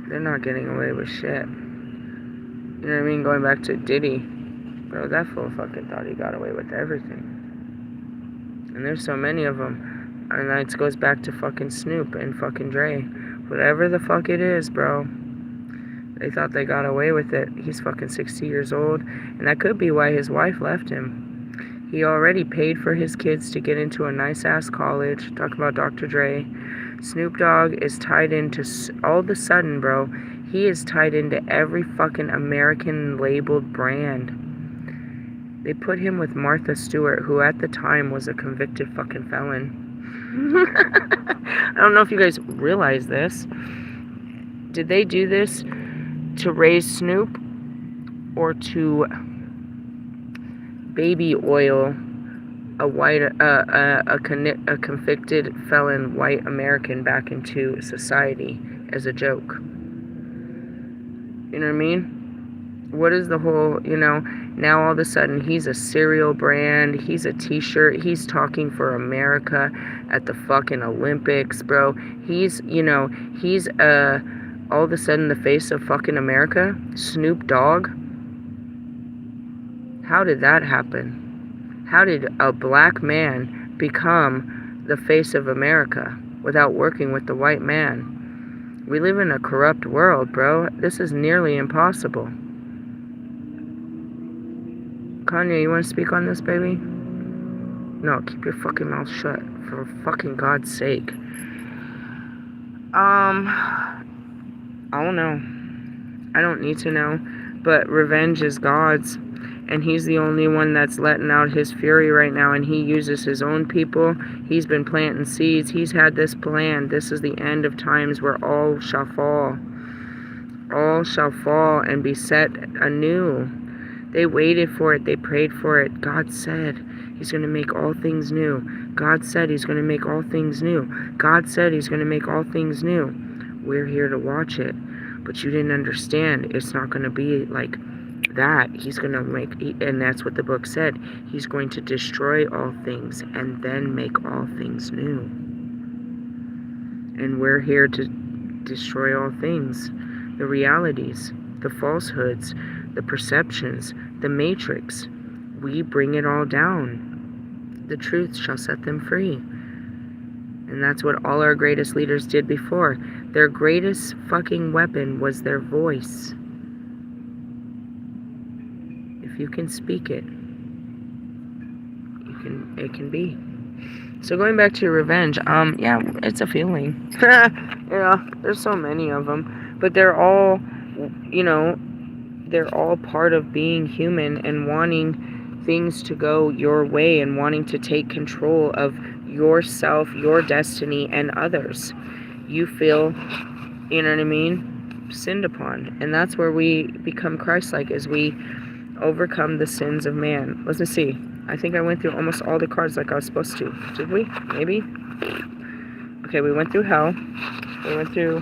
they're not getting away with shit. You know what I mean? Going back to Diddy, bro, that fool fucking thought he got away with everything. And there's so many of them. And that goes back to fucking Snoop and fucking Dre. Whatever the fuck it is, bro. They thought they got away with it. He's fucking 60 years old. And that could be why his wife left him. He already paid for his kids to get into a nice-ass college. Talk about Dr. Dre. Snoop Dogg is tied into, all of a sudden, bro, he is tied into every fucking American labeled brand. They put him with Martha Stewart, who at the time was a convicted fucking felon. I don't know if you guys realize this. Did they do this to raise Snoop, or to baby oil a convicted felon white American back into society as a joke? You know what I mean? What is the whole, now all of a sudden he's a cereal brand, he's a t-shirt, he's talking for America at the fucking Olympics, bro. He's all of a sudden the face of fucking America. Snoop Dogg. How did that happen? How did a black man become the face of America without working with the white man? We live in a corrupt world, bro. This is nearly impossible. Kanye, you want to speak on this, baby? No, keep your fucking mouth shut. For fucking God's sake. I don't know. I don't need to know. But revenge is God's. And he's the only one that's letting out his fury right now. And he uses his own people. He's been planting seeds. He's had this plan. This is the end of times where all shall fall. All shall fall and be set anew. They waited for it. They prayed for it. God said he's going to make all things new. God said he's going to make all things new. God said he's going to make all things new. We're here to watch it. But you didn't understand. It's not going to be like that. He's going to make, and that's what the book said. He's going to destroy all things and then make all things new. And we're here to destroy all things. The realities, the falsehoods, the perceptions, the matrix. We bring it all down. The truth shall set them free. And that's what all our greatest leaders did before. Their greatest fucking weapon was their voice. If you can speak it, it can be. So going back to revenge, yeah, it's a feeling. Yeah, there's so many of them, but they're all, they're all part of being human and wanting things to go your way and wanting to take control of yourself, your destiny, and others. You feel, you know what I mean, sinned upon. And that's where we become Christ-like, as we overcome the sins of man. Let's see. I think I went through almost all the cards like I was supposed to. Did we? Maybe? Okay, we went through hell. We went through...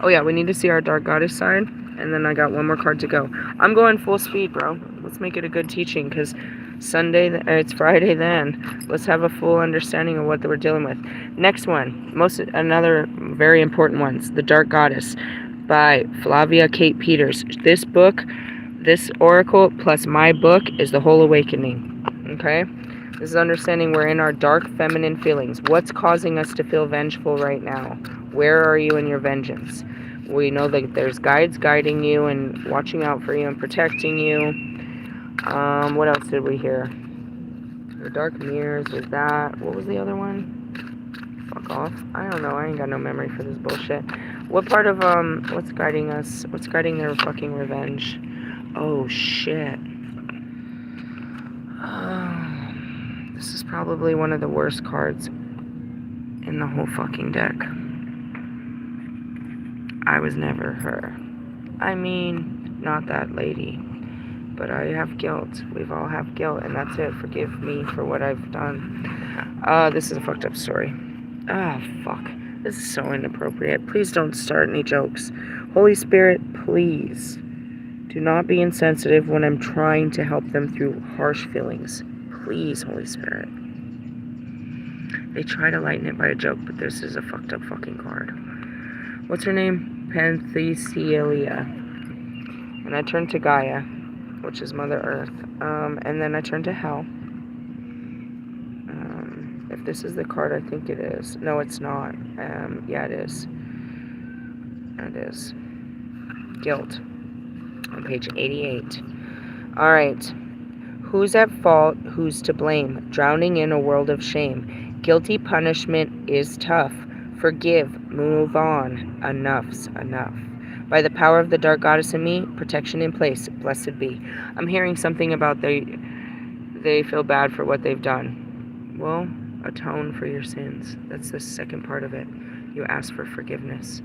Oh yeah, we need to see our dark goddess side. And then I got one more card to go. I'm going full speed, bro. Let's make it a good teaching, because it's Friday then. Let's have a full understanding of what we're dealing with. Next one. Another very important one. The Dark Goddess by Flavia Kate Peters. This book, this oracle, plus my book, is the whole awakening. Okay? This is understanding we're in our dark feminine feelings. What's causing us to feel vengeful right now? Where are you in your vengeance? We know that there's guides guiding you and watching out for you and protecting you. What else did we hear? The dark mirrors was that. What was the other one? Fuck off. I don't know. I ain't got no memory for this bullshit. What part of, what's guiding us? What's guiding their fucking revenge? Oh, shit. This is probably one of the worst cards in the whole fucking deck. I was never her. I mean, not that lady. But I have guilt. We've all have guilt, and that's it. Forgive me for what I've done. This is a fucked up story. Fuck. This is so inappropriate. Please don't start any jokes. Holy Spirit, please. Do not be insensitive when I'm trying to help them through harsh feelings. Please, Holy Spirit. They try to lighten it by a joke, but this is a fucked up fucking card. What's her name? Penthesilea. And I turn to Gaia, which is Mother Earth. And then I turn to Hell. If this is the card, I think it is. No, it's not. Yeah, it is. It is. Guilt. On page 88. Alright. Who's at fault? Who's to blame? Drowning in a world of shame. Guilty punishment is tough. Forgive. Move on. Enough's enough. By the power of the dark goddess in me, protection in place. Blessed be. I'm hearing something about they feel bad for what they've done. Well, atone for your sins. That's the second part of it. You ask for forgiveness.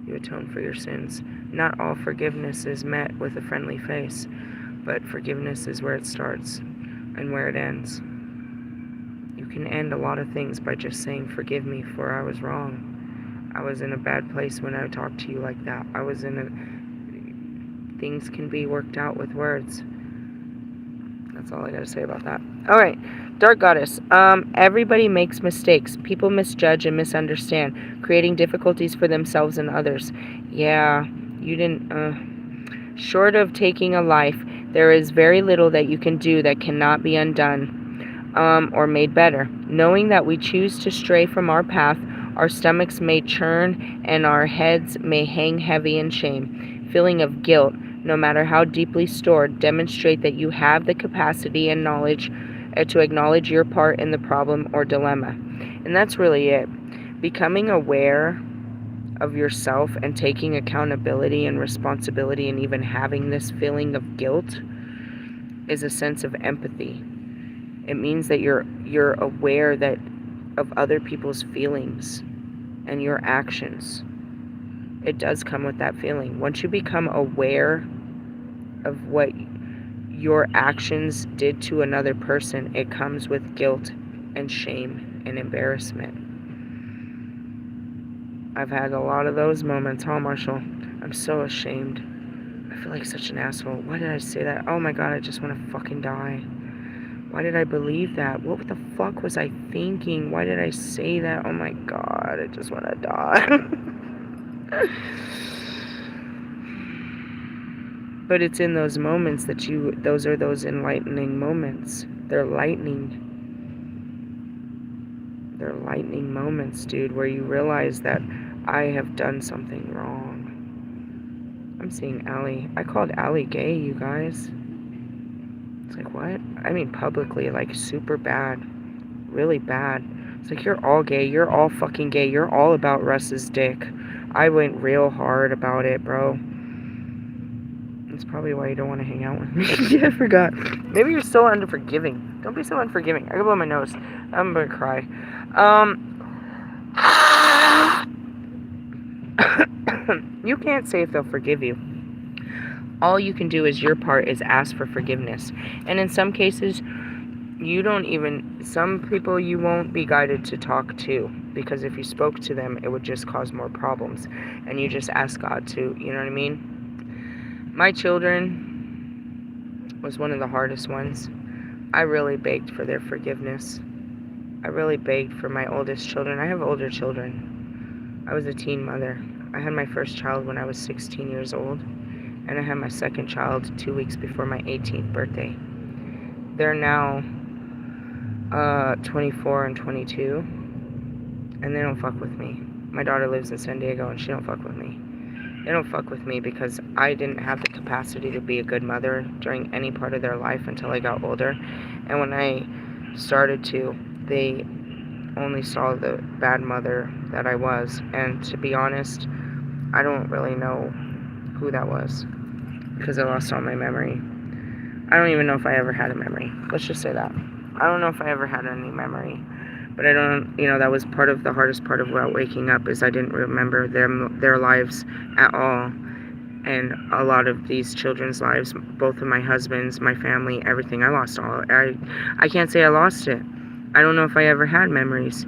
You atone for your sins. Not all forgiveness is met with a friendly face, but forgiveness is where it starts and where it ends. You can end a lot of things by just saying, forgive me, for I was wrong. I was in a bad place when I talked to you like that. I was in things can be worked out with words. That's all I gotta say about that. Alright, Dark Goddess. Everybody makes mistakes. People misjudge and misunderstand, creating difficulties for themselves and others. Yeah, you didn't, short of taking a life, there is very little that you can do that cannot be undone, or made better. Knowing that we choose to stray from our path, our stomachs may churn and our heads may hang heavy in shame. Feeling of guilt, no matter how deeply stored, demonstrate that you have the capacity and knowledge to acknowledge your part in the problem or dilemma. And that's really it. Becoming aware of yourself and taking accountability and responsibility and even having this feeling of guilt is a sense of empathy. It means that you're aware that of other people's feelings and your actions. It does come with that feeling. Once you become aware of what your actions did to another person, it comes with guilt and shame and embarrassment. I've had a lot of those moments, huh, Marshall? I'm so ashamed. I feel like such an asshole. Why did I say that? Oh my god, I just want to fucking die. Why did I believe that? What the fuck was I thinking? Why did I say that? Oh my god, I just want to die. But it's in those moments that those are those enlightening moments. They're lightning moments, dude, where you realize that I have done something wrong. I'm seeing Allie. I called Allie gay, you guys. It's like, what? I mean, publicly, like, super bad. Really bad. It's like, you're all gay. You're all fucking gay. You're all about Russ's dick. I went real hard about it, bro. That's probably why you don't want to hang out with me. Yeah, I forgot. Maybe you're so unforgiving. Don't be so unforgiving. I can blow my nose. I'm gonna cry. You can't say if they'll forgive you. All you can do is your part is ask for forgiveness. And in some cases, some people you won't be guided to talk to, because if you spoke to them, it would just cause more problems. And you just ask God to, you know what I mean? My children was one of the hardest ones. I really begged for their forgiveness. I really begged for my oldest children. I have older children. I was a teen mother. I had my first child when I was 16 years old. And I had my second child 2 weeks before my 18th birthday. They're now 24 and 22, and they don't fuck with me. My daughter lives in San Diego, and she don't fuck with me. They don't fuck with me because I didn't have the capacity to be a good mother during any part of their life until I got older. And when I started to, they only saw the bad mother that I was. And to be honest, I don't really know who that was, because I lost all my memory. I don't even know if I ever had a memory. Let's just say that. I don't know if I ever had any memory. But I don't, that was part of the hardest part about waking up, is I didn't remember their lives at all. And a lot of these children's lives, both of my husband's, my family, everything, I lost all. I can't say I lost it. I don't know if I ever had memories.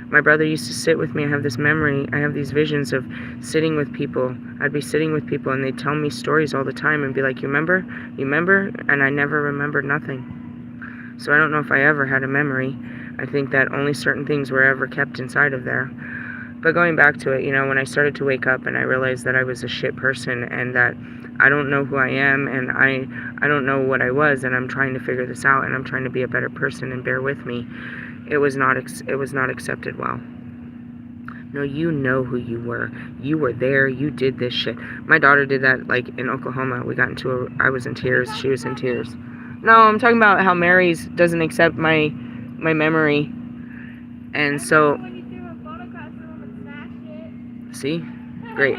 My brother used to sit with me. I have this memory. I have these visions of sitting with people. I'd be sitting with people and they'd tell me stories all the time and be like, you remember? You remember? And I never remembered nothing. So I don't know if I ever had a memory. I think that only certain things were ever kept inside of there. But going back to it, when I started to wake up and I realized that I was a shit person and that I don't know who I am and I don't know what I was, and I'm trying to figure this out and I'm trying to be a better person, and bear with me. It was not accepted well. No, you know who you were. You were there. You did this shit. My daughter did that, like, in Oklahoma. We got into I was in tears. She was in tears. No, I'm talking about how Mary's doesn't accept my memory. And so... See? Great.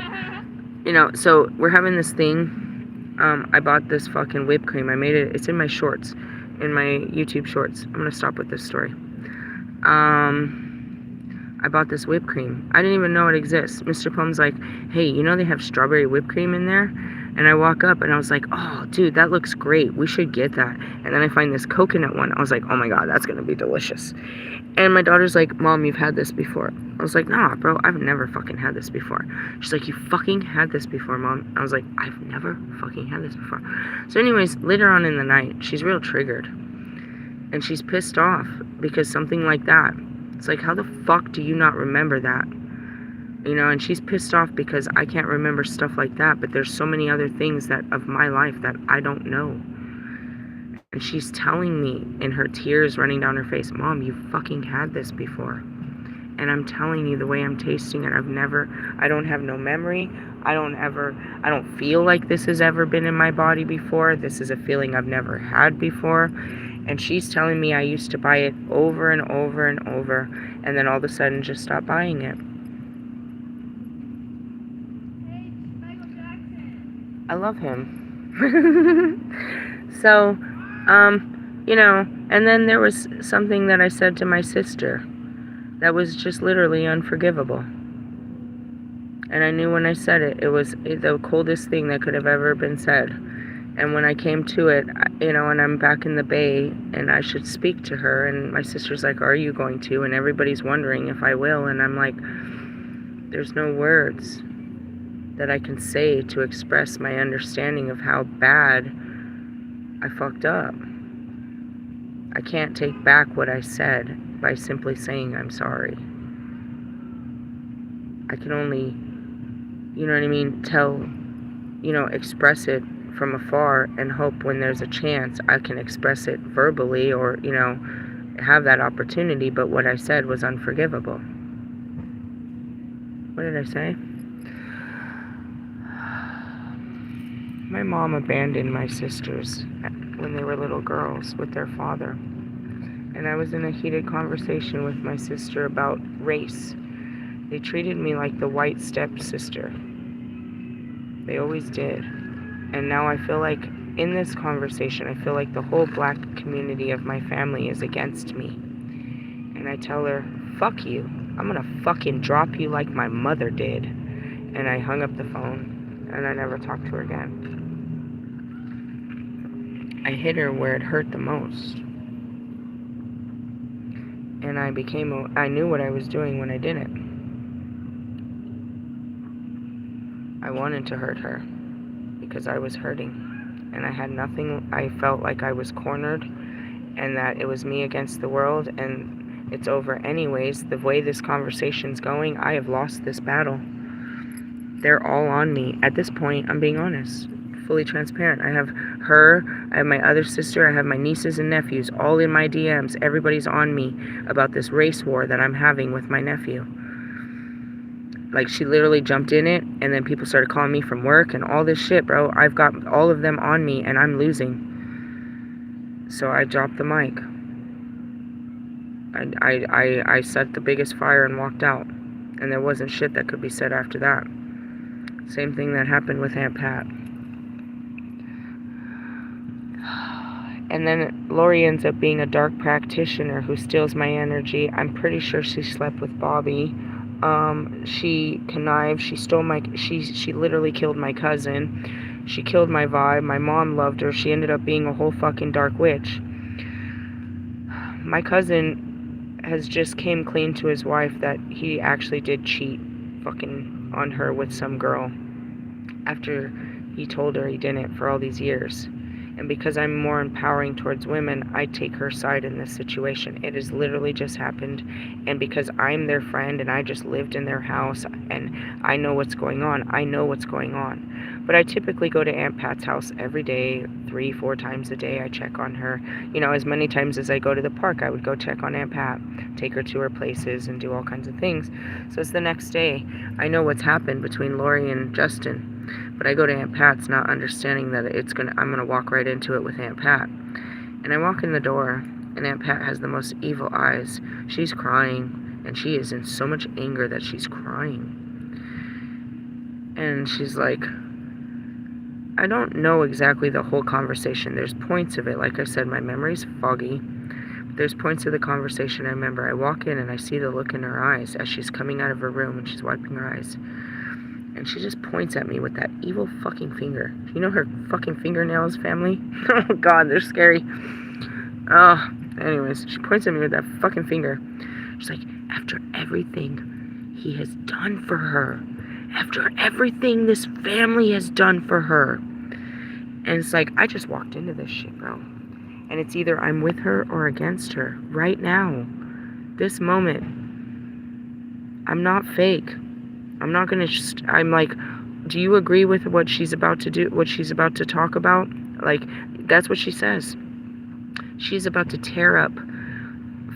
So we're having this thing. I bought this fucking whipped cream. I made it. It's in my shorts. In my YouTube shorts. I'm going to stop with this story. I bought this whipped cream. I didn't even know it exists. Mr. Plum's like, hey, they have strawberry whipped cream in there? And I walk up and I was like, oh, dude, that looks great. We should get that. And then I find this coconut one. I was like, oh my God, that's going to be delicious. And my daughter's like, Mom, you've had this before. I was like, nah, bro, I've never fucking had this before. She's like, you fucking had this before, Mom. I was like, I've never fucking had this before. So anyways, later on in the night, she's real triggered. And she's pissed off because something like that. It's like, how the fuck do you not remember that? You know, and she's pissed off because I can't remember stuff like that, but there's so many other things that of my life that I don't know. And she's telling me in her tears running down her face, Mom, you fucking had this before. And I'm telling you the way I'm tasting it, I don't have no memory. I don't feel like this has ever been in my body before. This is a feeling I've never had before. And she's telling me I used to buy it over and over and over, and then all of a sudden just stop buying it. I love him. So, you know, and then there was something that I said to my sister that was just literally unforgivable. And I knew when I said it, it was the coldest thing that could have ever been said. And when I came to it, you know, and I'm back in the Bay, and I should speak to her, and my sister's like, are you going to? And everybody's wondering if I will, and I'm like, there's no words that I can say to express my understanding of how bad I fucked up. I can't take back what I said by simply saying I'm sorry. I can only, you know what I mean, express it from afar and hope when there's a chance I can express it verbally or, you know, have that opportunity, but what I said was unforgivable. What did I say? My mom abandoned my sisters when they were little girls with their father. And I was in a heated conversation with my sister about race. They treated me like the white stepsister. They always did. And now I feel like in this conversation, I feel like the whole black community of my family is against me. And I tell her, fuck you. I'm gonna fucking drop you like my mother did. And I hung up the phone and I never talked to her again. I hit her where it hurt the most. And I knew what I was doing when I did it. I wanted to hurt her because I was hurting. And I had nothing. I felt like I was cornered and that it was me against the world, and it's over anyways. The way this conversation's going, I have lost this battle. They're all on me. At this point, I'm being honest, fully transparent. I have her, I have my other sister, I have my nieces and nephews, all in my DMs. Everybody's on me about this race war that I'm having with my nephew. Like, she literally jumped in it, and then people started calling me from work and all this shit, bro. I've got all of them on me, and I'm losing. So I dropped the mic. I set the biggest fire and walked out. And there wasn't shit that could be said after that. Same thing that happened with Aunt Pat. And then Lori ends up being a dark practitioner who steals my energy. I'm pretty sure she slept with Bobby. She connived. She stole she literally killed my cousin. She killed my vibe. My mom loved her. She ended up being a whole fucking dark witch. My cousin has just came clean to his wife that he actually did cheat fucking on her with some girl after he told her he didn't for all these years. And because I'm more empowering towards women, I take her side in this situation. It has literally just happened. And because I'm their friend and I just lived in their house and I know what's going on, I know what's going on. But I typically go to Aunt Pat's house every day, 3-4 times a day. I check on her. You know, as many times as I go to the park, I would go check on Aunt Pat, take her to her places and do all kinds of things. So it's the next day. I know what's happened between Lori and Justin. But I go to Aunt Pat's not understanding that I'm gonna walk right into it with Aunt Pat. And I walk in the door, and Aunt Pat has the most evil eyes. She's crying, and she is in so much anger that she's crying. And she's like, I don't know exactly the whole conversation. There's points of it. Like I said, my memory's foggy. But there's points of the conversation I remember. I walk in, and I see the look in her eyes as she's coming out of her room, and she's wiping her eyes. And she just points at me with that evil fucking finger. You know her fucking fingernails, family? Oh god, they're scary. Oh, anyways, she points at me with that fucking finger. She's like, after everything he has done for her, after everything this family has done for her. And it's like, I just walked into this shit, bro. And it's either I'm with her or against her. Right now. This moment. I'm not fake. I'm not gonna I'm like, do you agree with what she's about to do, what she's about to talk about? Like, that's what she says. She's about to tear up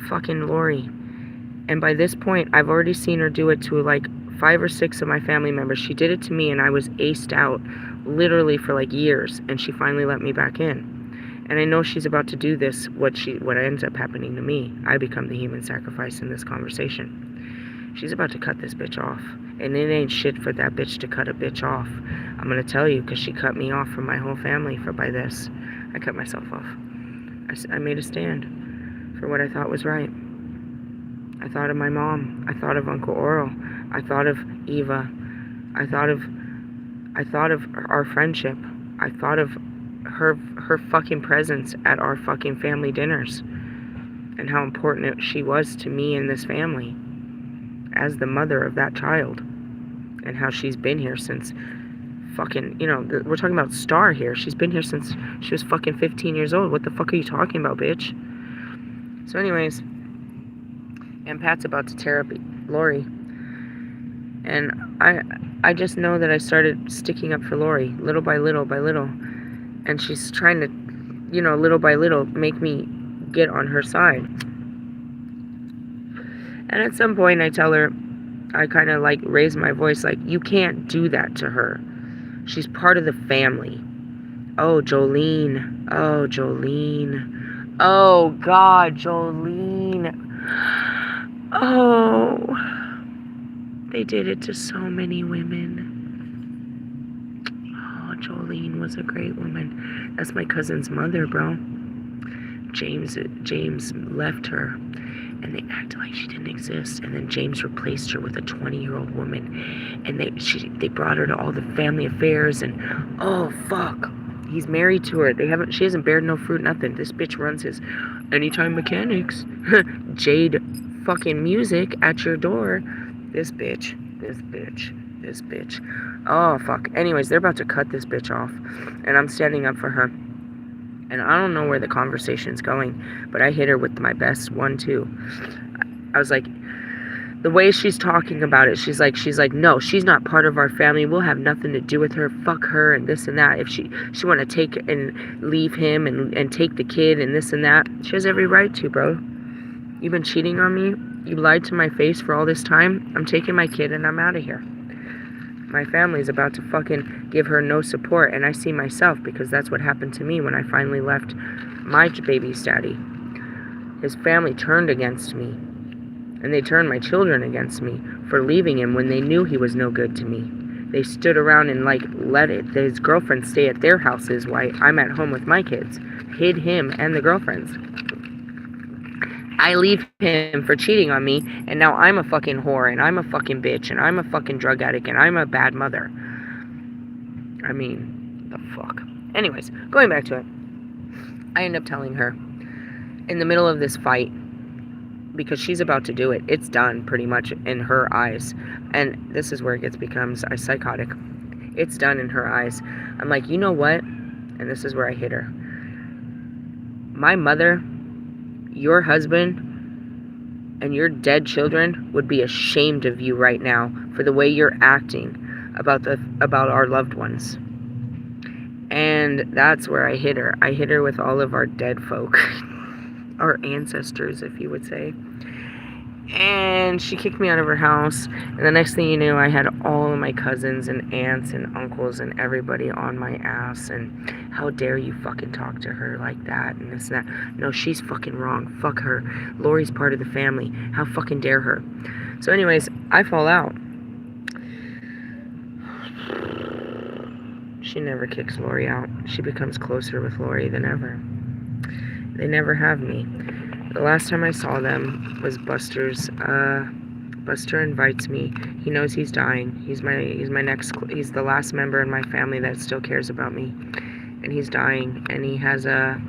fucking Lori. And by this point, I've already seen her do it to like 5 or 6 of my family members. She did it to me and I was aced out literally for like years, and she finally let me back in. And I know she's about to do this, what ends up happening to me. I become the human sacrifice in this conversation. She's about to cut this bitch off. And it ain't shit for that bitch to cut a bitch off. I'm gonna tell you, because she cut me off from my whole family by this. I cut myself off. I made a stand for what I thought was right. I thought of my mom. I thought of Uncle Oral. I thought of Eva. I thought of our friendship. I thought of her fucking presence at our fucking family dinners. And how important she was to me and this family. As the mother of that child, and how she's been here since fucking, we're talking about Star here. She's been here since she was fucking 15 years old. What the fuck are you talking about, bitch? So anyways, and Pat's about to tear up Lori, and I just know that I started sticking up for Lori little by little by little, and she's trying to, little by little make me get on her side. And at some point I tell her, I kind of like raise my voice like, you can't do that to her. She's part of the family. Oh, Jolene. Oh, Jolene. Oh, God, Jolene. Oh. They did it to so many women. Oh, Jolene was a great woman. That's my cousin's mother, bro. James left her. And they acted like she didn't exist. And then James replaced her with a 20-year-old woman. And they brought her to all the family affairs. And oh fuck, he's married to her. She hasn't bared no fruit, nothing. This bitch runs his Anytime Mechanics. Jade fucking music at your door. This bitch. Oh fuck. Anyways, they're about to cut this bitch off. And I'm standing up for her. And I don't know where the conversation's going, but I hit her with my best 1-2. I was like, the way she's talking about it, she's like, no, she's not part of our family. We'll have nothing to do with her. Fuck her and this and that. If she want to take and leave him and take the kid and this and that, she has every right to, bro. You've been cheating on me. You lied to my face for all this time. I'm taking my kid and I'm out of here. My family's about to fucking give her no support, and I see myself, because that's what happened to me when I finally left my baby's daddy. His family turned against me, and they turned my children against me for leaving him when they knew he was no good to me. They stood around and let his girlfriend stay at their houses while I'm at home with my kids. Hid him and the girlfriends. I leave him for cheating on me, and now I'm a fucking whore, and I'm a fucking bitch, and I'm a fucking drug addict, and I'm a bad mother. I mean, the fuck. Anyways, going back to it. I end up telling her, in the middle of this fight, because she's about to do it. It's done, pretty much, in her eyes. And this is where it becomes psychotic. It's done in her eyes. I'm like, you know what? And this is where I hit her. My mother, your husband, and your dead children would be ashamed of you right now for the way you're acting about our loved ones. And that's where I hit her. I hit her with all of our dead folk. Our ancestors, if you would say. And she kicked me out of her house. And the next thing you knew, I had all of my cousins and aunts and uncles and everybody on my ass. And how dare you fucking talk to her like that and this and that. No, she's fucking wrong. Fuck her. Lori's part of the family. How fucking dare her. So anyways, I fall out. She never kicks Lori out. She becomes closer with Lori than ever. They never have me. The last time I saw them was Buster's Buster invites me. He knows he's dying. He's the last member in my family that still cares about me. And he's dying, and he has a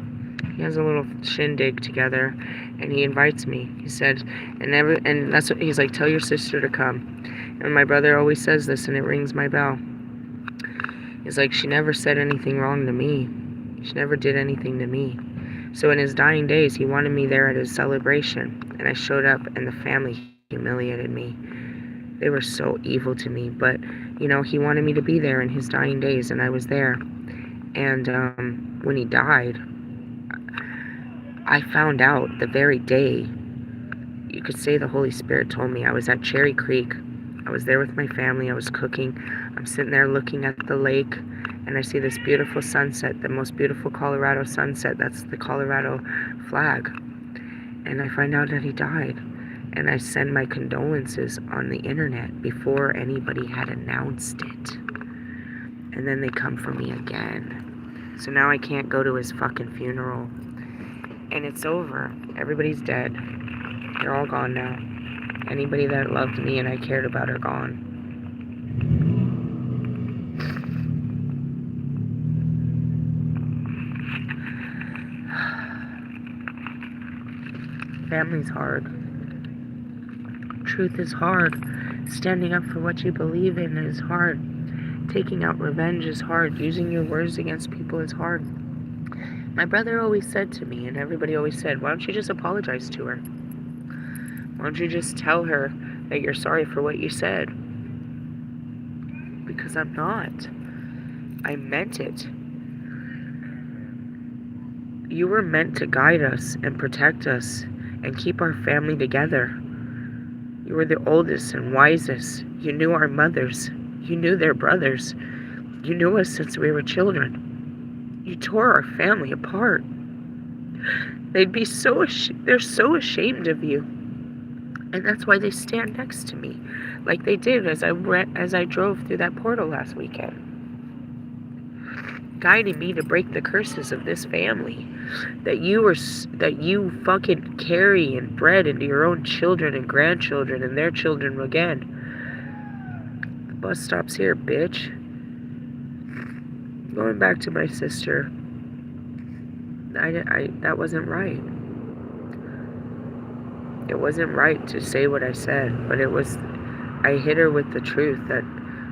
little shindig together, and he invites me. He said, and that's what he's like, tell your sister to come. And my brother always says this, and it rings my bell. He's like, she never said anything wrong to me. She never did anything to me. So in his dying days, he wanted me there at his celebration, and I showed up, and the family humiliated me. They were so evil to me, but, he wanted me to be there in his dying days, and I was there. And when he died, I found out the very day, you could say the Holy Spirit told me. I was at Cherry Creek. I was there with my family. I was cooking. I'm sitting there looking at the lake, and I see this beautiful sunset, the most beautiful Colorado sunset. That's the Colorado flag. And I find out that he died. And I send my condolences on the internet before anybody had announced it. And then they come for me again. So now I can't go to his fucking funeral. And it's over. Everybody's dead. They're all gone now. Anybody that loved me and I cared about are gone. Family's hard. Truth is hard. Standing up for what you believe in is hard. Taking out revenge is hard. Using your words against people is hard. My brother always said to me, and everybody always said, why don't you just apologize to her? Why don't you just tell her that you're sorry for what you said? Because I'm not. I meant it. You were meant to guide us and protect us and keep our family together. You were the oldest and wisest. You knew our mothers. You knew their brothers. You knew us since we were children. You tore our family apart. They're so ashamed of you. And that's why they stand next to me, like they did as I drove through that portal last weekend, guiding me to break the curses of this family that you fucking carry and bred into your own children and grandchildren and their children again. The bus stop's here, bitch. Going back to my sister, that wasn't right. It wasn't right to say what I said, but I hit her with the truth that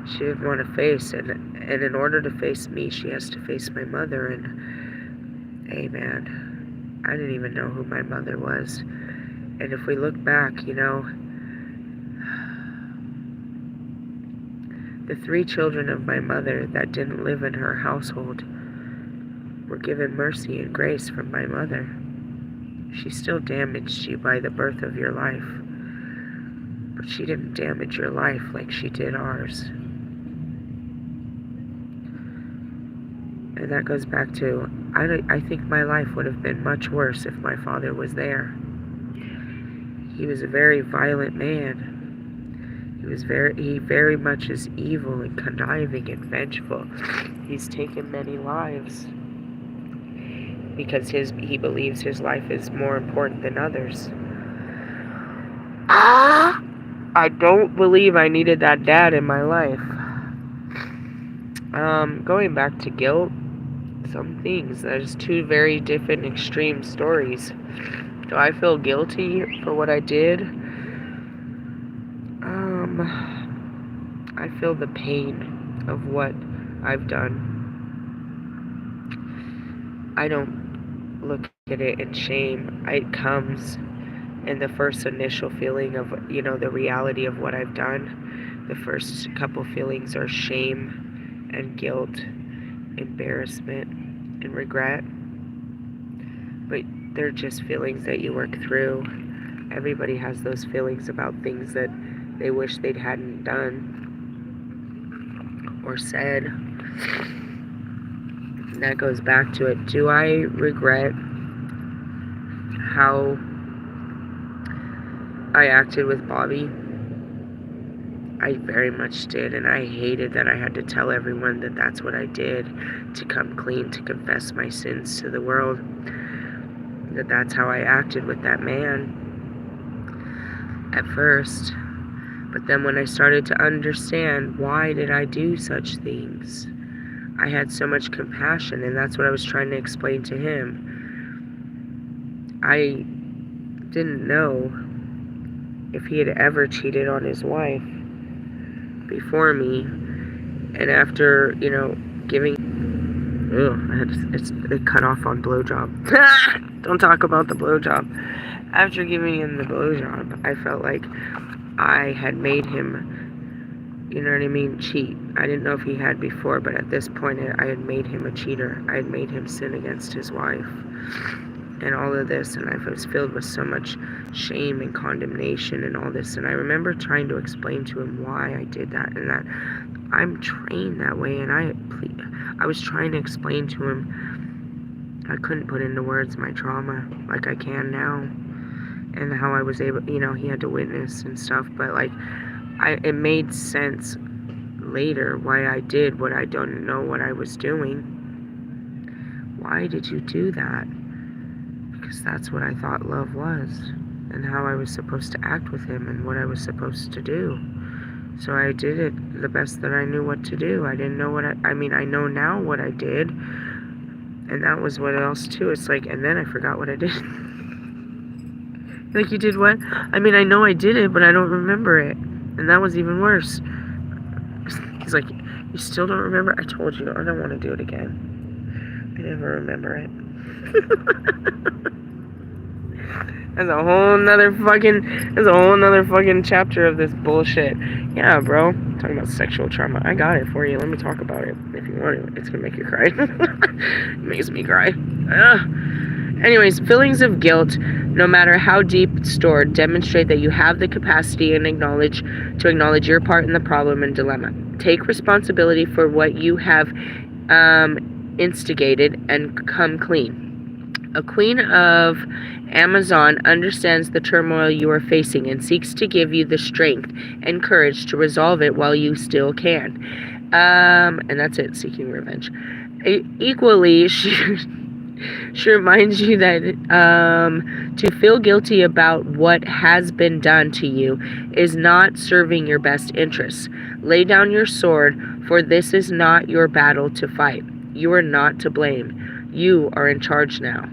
she didn't want to face, and in order to face me, she has to face my mother. And hey, man, I didn't even know who my mother was. And if we look back, the 3 children of my mother that didn't live in her household were given mercy and grace from my mother. She still damaged you by the birth of your life, but she didn't damage your life like she did ours. And that goes back to, I think my life would have been much worse if my father was there. He was a very violent man. He very much is evil and conniving and vengeful. He's taken many lives because he believes his life is more important than others. I don't believe I needed that dad in my life. Going back to guilt, some things, there's 2 very different extreme stories. Do I feel guilty for what I did? I feel the pain of what I've done. I don't look at it in shame. It comes in the first initial feeling of, the reality of what I've done. The first couple feelings are shame and guilt, embarrassment and regret. But they're just feelings that you work through. Everybody has those feelings about things that they wish they hadn't done or said. And that goes back to it. Do I regret how I acted with Bobby? I very much did, and I hated that I had to tell everyone that that's what I did, to come clean, to confess my sins to the world, that's how I acted with that man at first. But then when I started to understand why did I do such things, I had so much compassion, and that's what I was trying to explain to him. I didn't know if he had ever cheated on his wife before me, and after, you know, giving... it cut off on blowjob. Don't talk about the blowjob. After giving him the blowjob, I felt like I had made him, you know what I mean, cheat. I didn't know if he had before, but at this point, I had made him a cheater. I had made him sin against his wife. And all of this, and I was filled with so much shame and condemnation and all this. And I remember trying to explain to him why I did that, and that I'm trained that way. And I was trying to explain to him, I couldn't put into words my trauma like I can now, and how I was able, you know, he had to witness and stuff. But like, it made sense later why I did what I don't know what I was doing. Why did you do that? Because that's what I thought love was, and how I was supposed to act with him, and what I was supposed to do. So I did it the best that I knew what to do. I didn't know what I mean, I know now what I did, and that was what else too. It's like, and then I forgot what I did. Like, you did what? I mean, I know I did it, but I don't remember it. And that was even worse. He's like, you still don't remember? I told you, I don't want to do it again. I never remember it. That's a whole nother fucking chapter of this bullshit. Yeah, bro. Talking about sexual trauma. I got it for you. Let me talk about it if you want it. It's gonna make you cry. It makes me cry. Anyways, feelings of guilt, no matter how deep stored, demonstrate that you have the capacity and to acknowledge your part in the problem and dilemma. Take responsibility for what you have instigated and come clean. A queen of Amazon understands the turmoil you are facing and seeks to give you the strength and courage to resolve it while you still can. And that's it, seeking revenge. Equally, she reminds you that to feel guilty about what has been done to you is not serving your best interests. Lay down your sword, for this is not your battle to fight. You are not to blame. You are in charge now.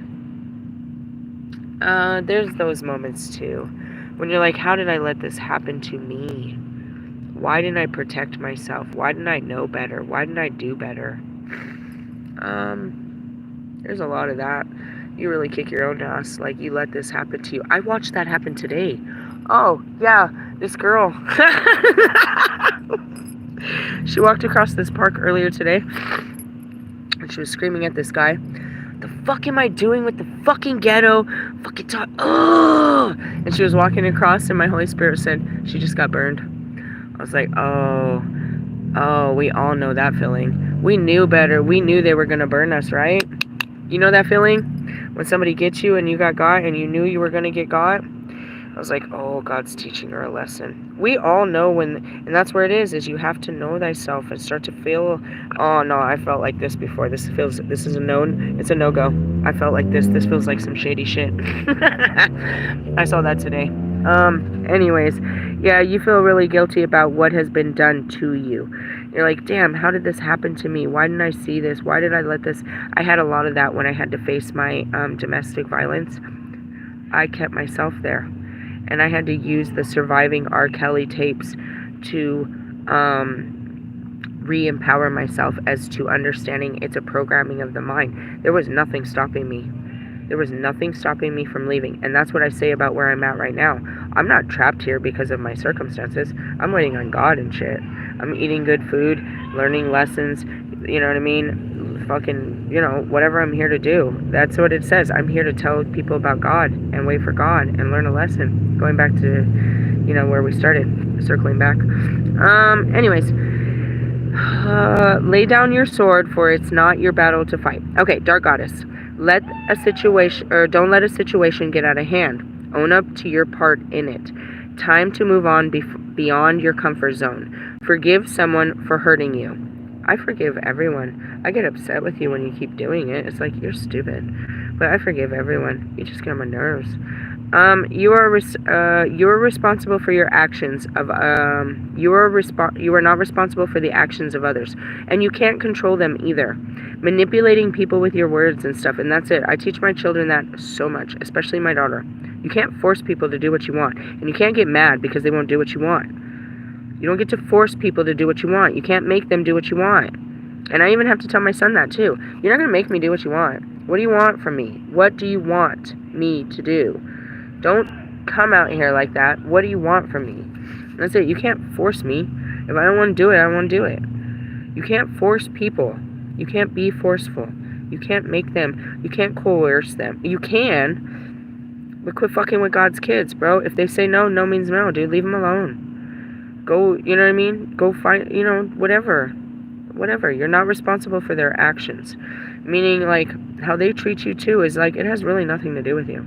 There's those moments too, when you're like, how did I let this happen to me? Why didn't I protect myself? Why didn't I know better? Why didn't I do better? There's a lot of that. You really kick your own ass, like you let this happen to you. I watched that happen today. Oh, yeah, this girl. She walked across this park earlier today, and she was screaming at this guy. The fuck am I doing with the fucking ghetto? Fucking talk. Oh! And she was walking across, and my Holy Spirit said, she just got burned. I was like, oh, we all know that feeling. We knew better. We knew they were going to burn us, right? You know that feeling? When somebody gets you and you got and you knew you were going to get got? I was like, oh, God's teaching her a lesson. We all know when, and that's where it is you have to know thyself and start to feel, oh no, I felt like this before. This is a known, it's a no-go. I felt like this feels like some shady shit. I saw that today. Anyways, yeah, you feel really guilty about what has been done to you. You're like, damn, how did this happen to me? Why didn't I see this? Why did I let this? I had a lot of that when I had to face my domestic violence. I kept myself there. And I had to use the surviving R. Kelly tapes to re-empower myself as to understanding it's a programming of the mind. There was nothing stopping me. There was nothing stopping me from leaving. And that's what I say about where I'm at right now. I'm not trapped here because of my circumstances. I'm waiting on God and shit. I'm eating good food, learning lessons, you know what I mean? Fucking, you know, whatever I'm here to do. That's what it says. I'm here to tell people about God and wait for God and learn a lesson. Going back to, you know, where we started, circling back. Anyways, lay down your sword, for it's not your battle to fight. Okay, Dark Goddess. Don't let a situation get out of hand. Own up to your part in it. Time to move on beyond your comfort zone. Forgive someone for hurting you. I forgive everyone. I get upset with you when you keep doing it. It's like, you're stupid. But I forgive everyone. You just get on my nerves. You are responsible for your actions of you are not responsible for the actions of others, and you can't control them either. Manipulating people with your words and stuff, and that's it. I teach my children that so much, especially my daughter. You can't force people to do what you want, and you can't get mad because they won't do what you want. You don't get to force people to do what you want. You can't make them do what you want. And I even have to tell my son that too. You're not going to make me do what you want. What do you want from me? What do you want me to do? Don't come out here like that. What do you want from me? That's it. You can't force me. If I don't want to do it, I don't want to do it. You can't force people. You can't be forceful. You can't make them. You can't coerce them. You can, but quit fucking with God's kids, bro. If they say no, no means no, dude. Leave them alone. Go, you know what I mean? Go find, you know, whatever. Whatever. You're not responsible for their actions. Meaning, like, how they treat you, too, is, like, it has really nothing to do with you.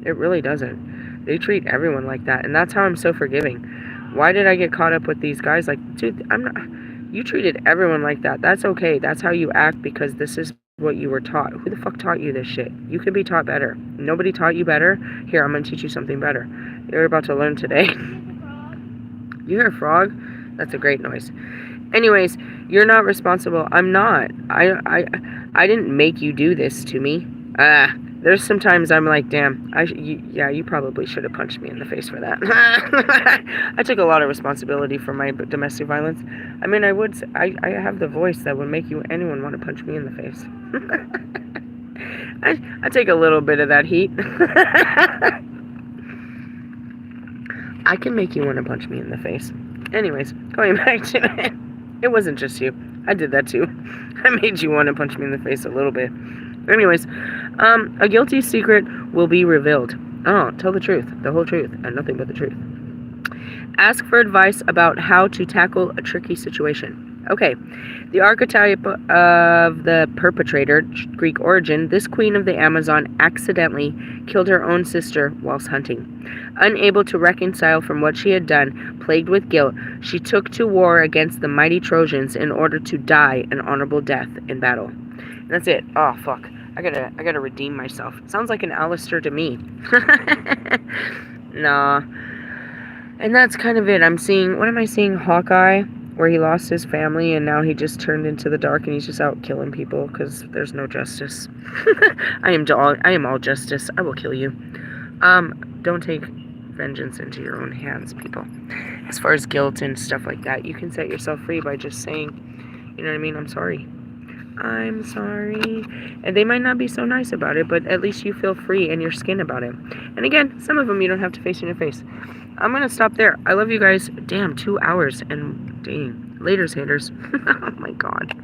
It really doesn't. They treat everyone like that, and that's how I'm so forgiving. Why did I get caught up with these guys? Like, dude, I'm not... You treated everyone like that. That's okay. That's how you act because this is what you were taught. Who the fuck taught you this shit? You could be taught better. Nobody taught you better. Here, I'm going to teach you something better. You're about to learn today. You hear a frog? That's a great noise. Anyways, you're not responsible. I'm not. I didn't make you do this to me. There's sometimes I'm like, damn, you probably should have punched me in the face for that. I took a lot of responsibility for my domestic violence. I mean, I have the voice that would make anyone want to punch me in the face. I take a little bit of that heat. I can make you want to punch me in the face. Anyways, going back to it. It wasn't just you. I did that too. I made you want to punch me in the face a little bit. Anyways, a guilty secret will be revealed. Oh, tell the truth, the whole truth, and nothing but the truth. Ask for advice about how to tackle a tricky situation. Okay, the archetype of the perpetrator, Greek origin, this queen of the Amazon accidentally killed her own sister whilst hunting. Unable to reconcile from what she had done, plagued with guilt, she took to war against the mighty Trojans in order to die an honorable death in battle. And that's it. Oh, fuck. I gotta redeem myself. Sounds like an Alistair to me. Nah. And that's kind of it. What am I seeing? Hawkeye, where he lost his family and now he just turned into the dark and he's just out killing people because there's no justice. I am all justice. I will kill you. Don't take vengeance into your own hands, people. As far as guilt and stuff like that, you can set yourself free by just saying, you know what I mean? I'm sorry. I'm sorry. And they might not be so nice about it, but at least you feel free in your skin about it. And again, some of them you don't have to face in your face. I'm going to stop there. I love you guys. Damn, 2 hours. And dang, laters haters. Oh my God.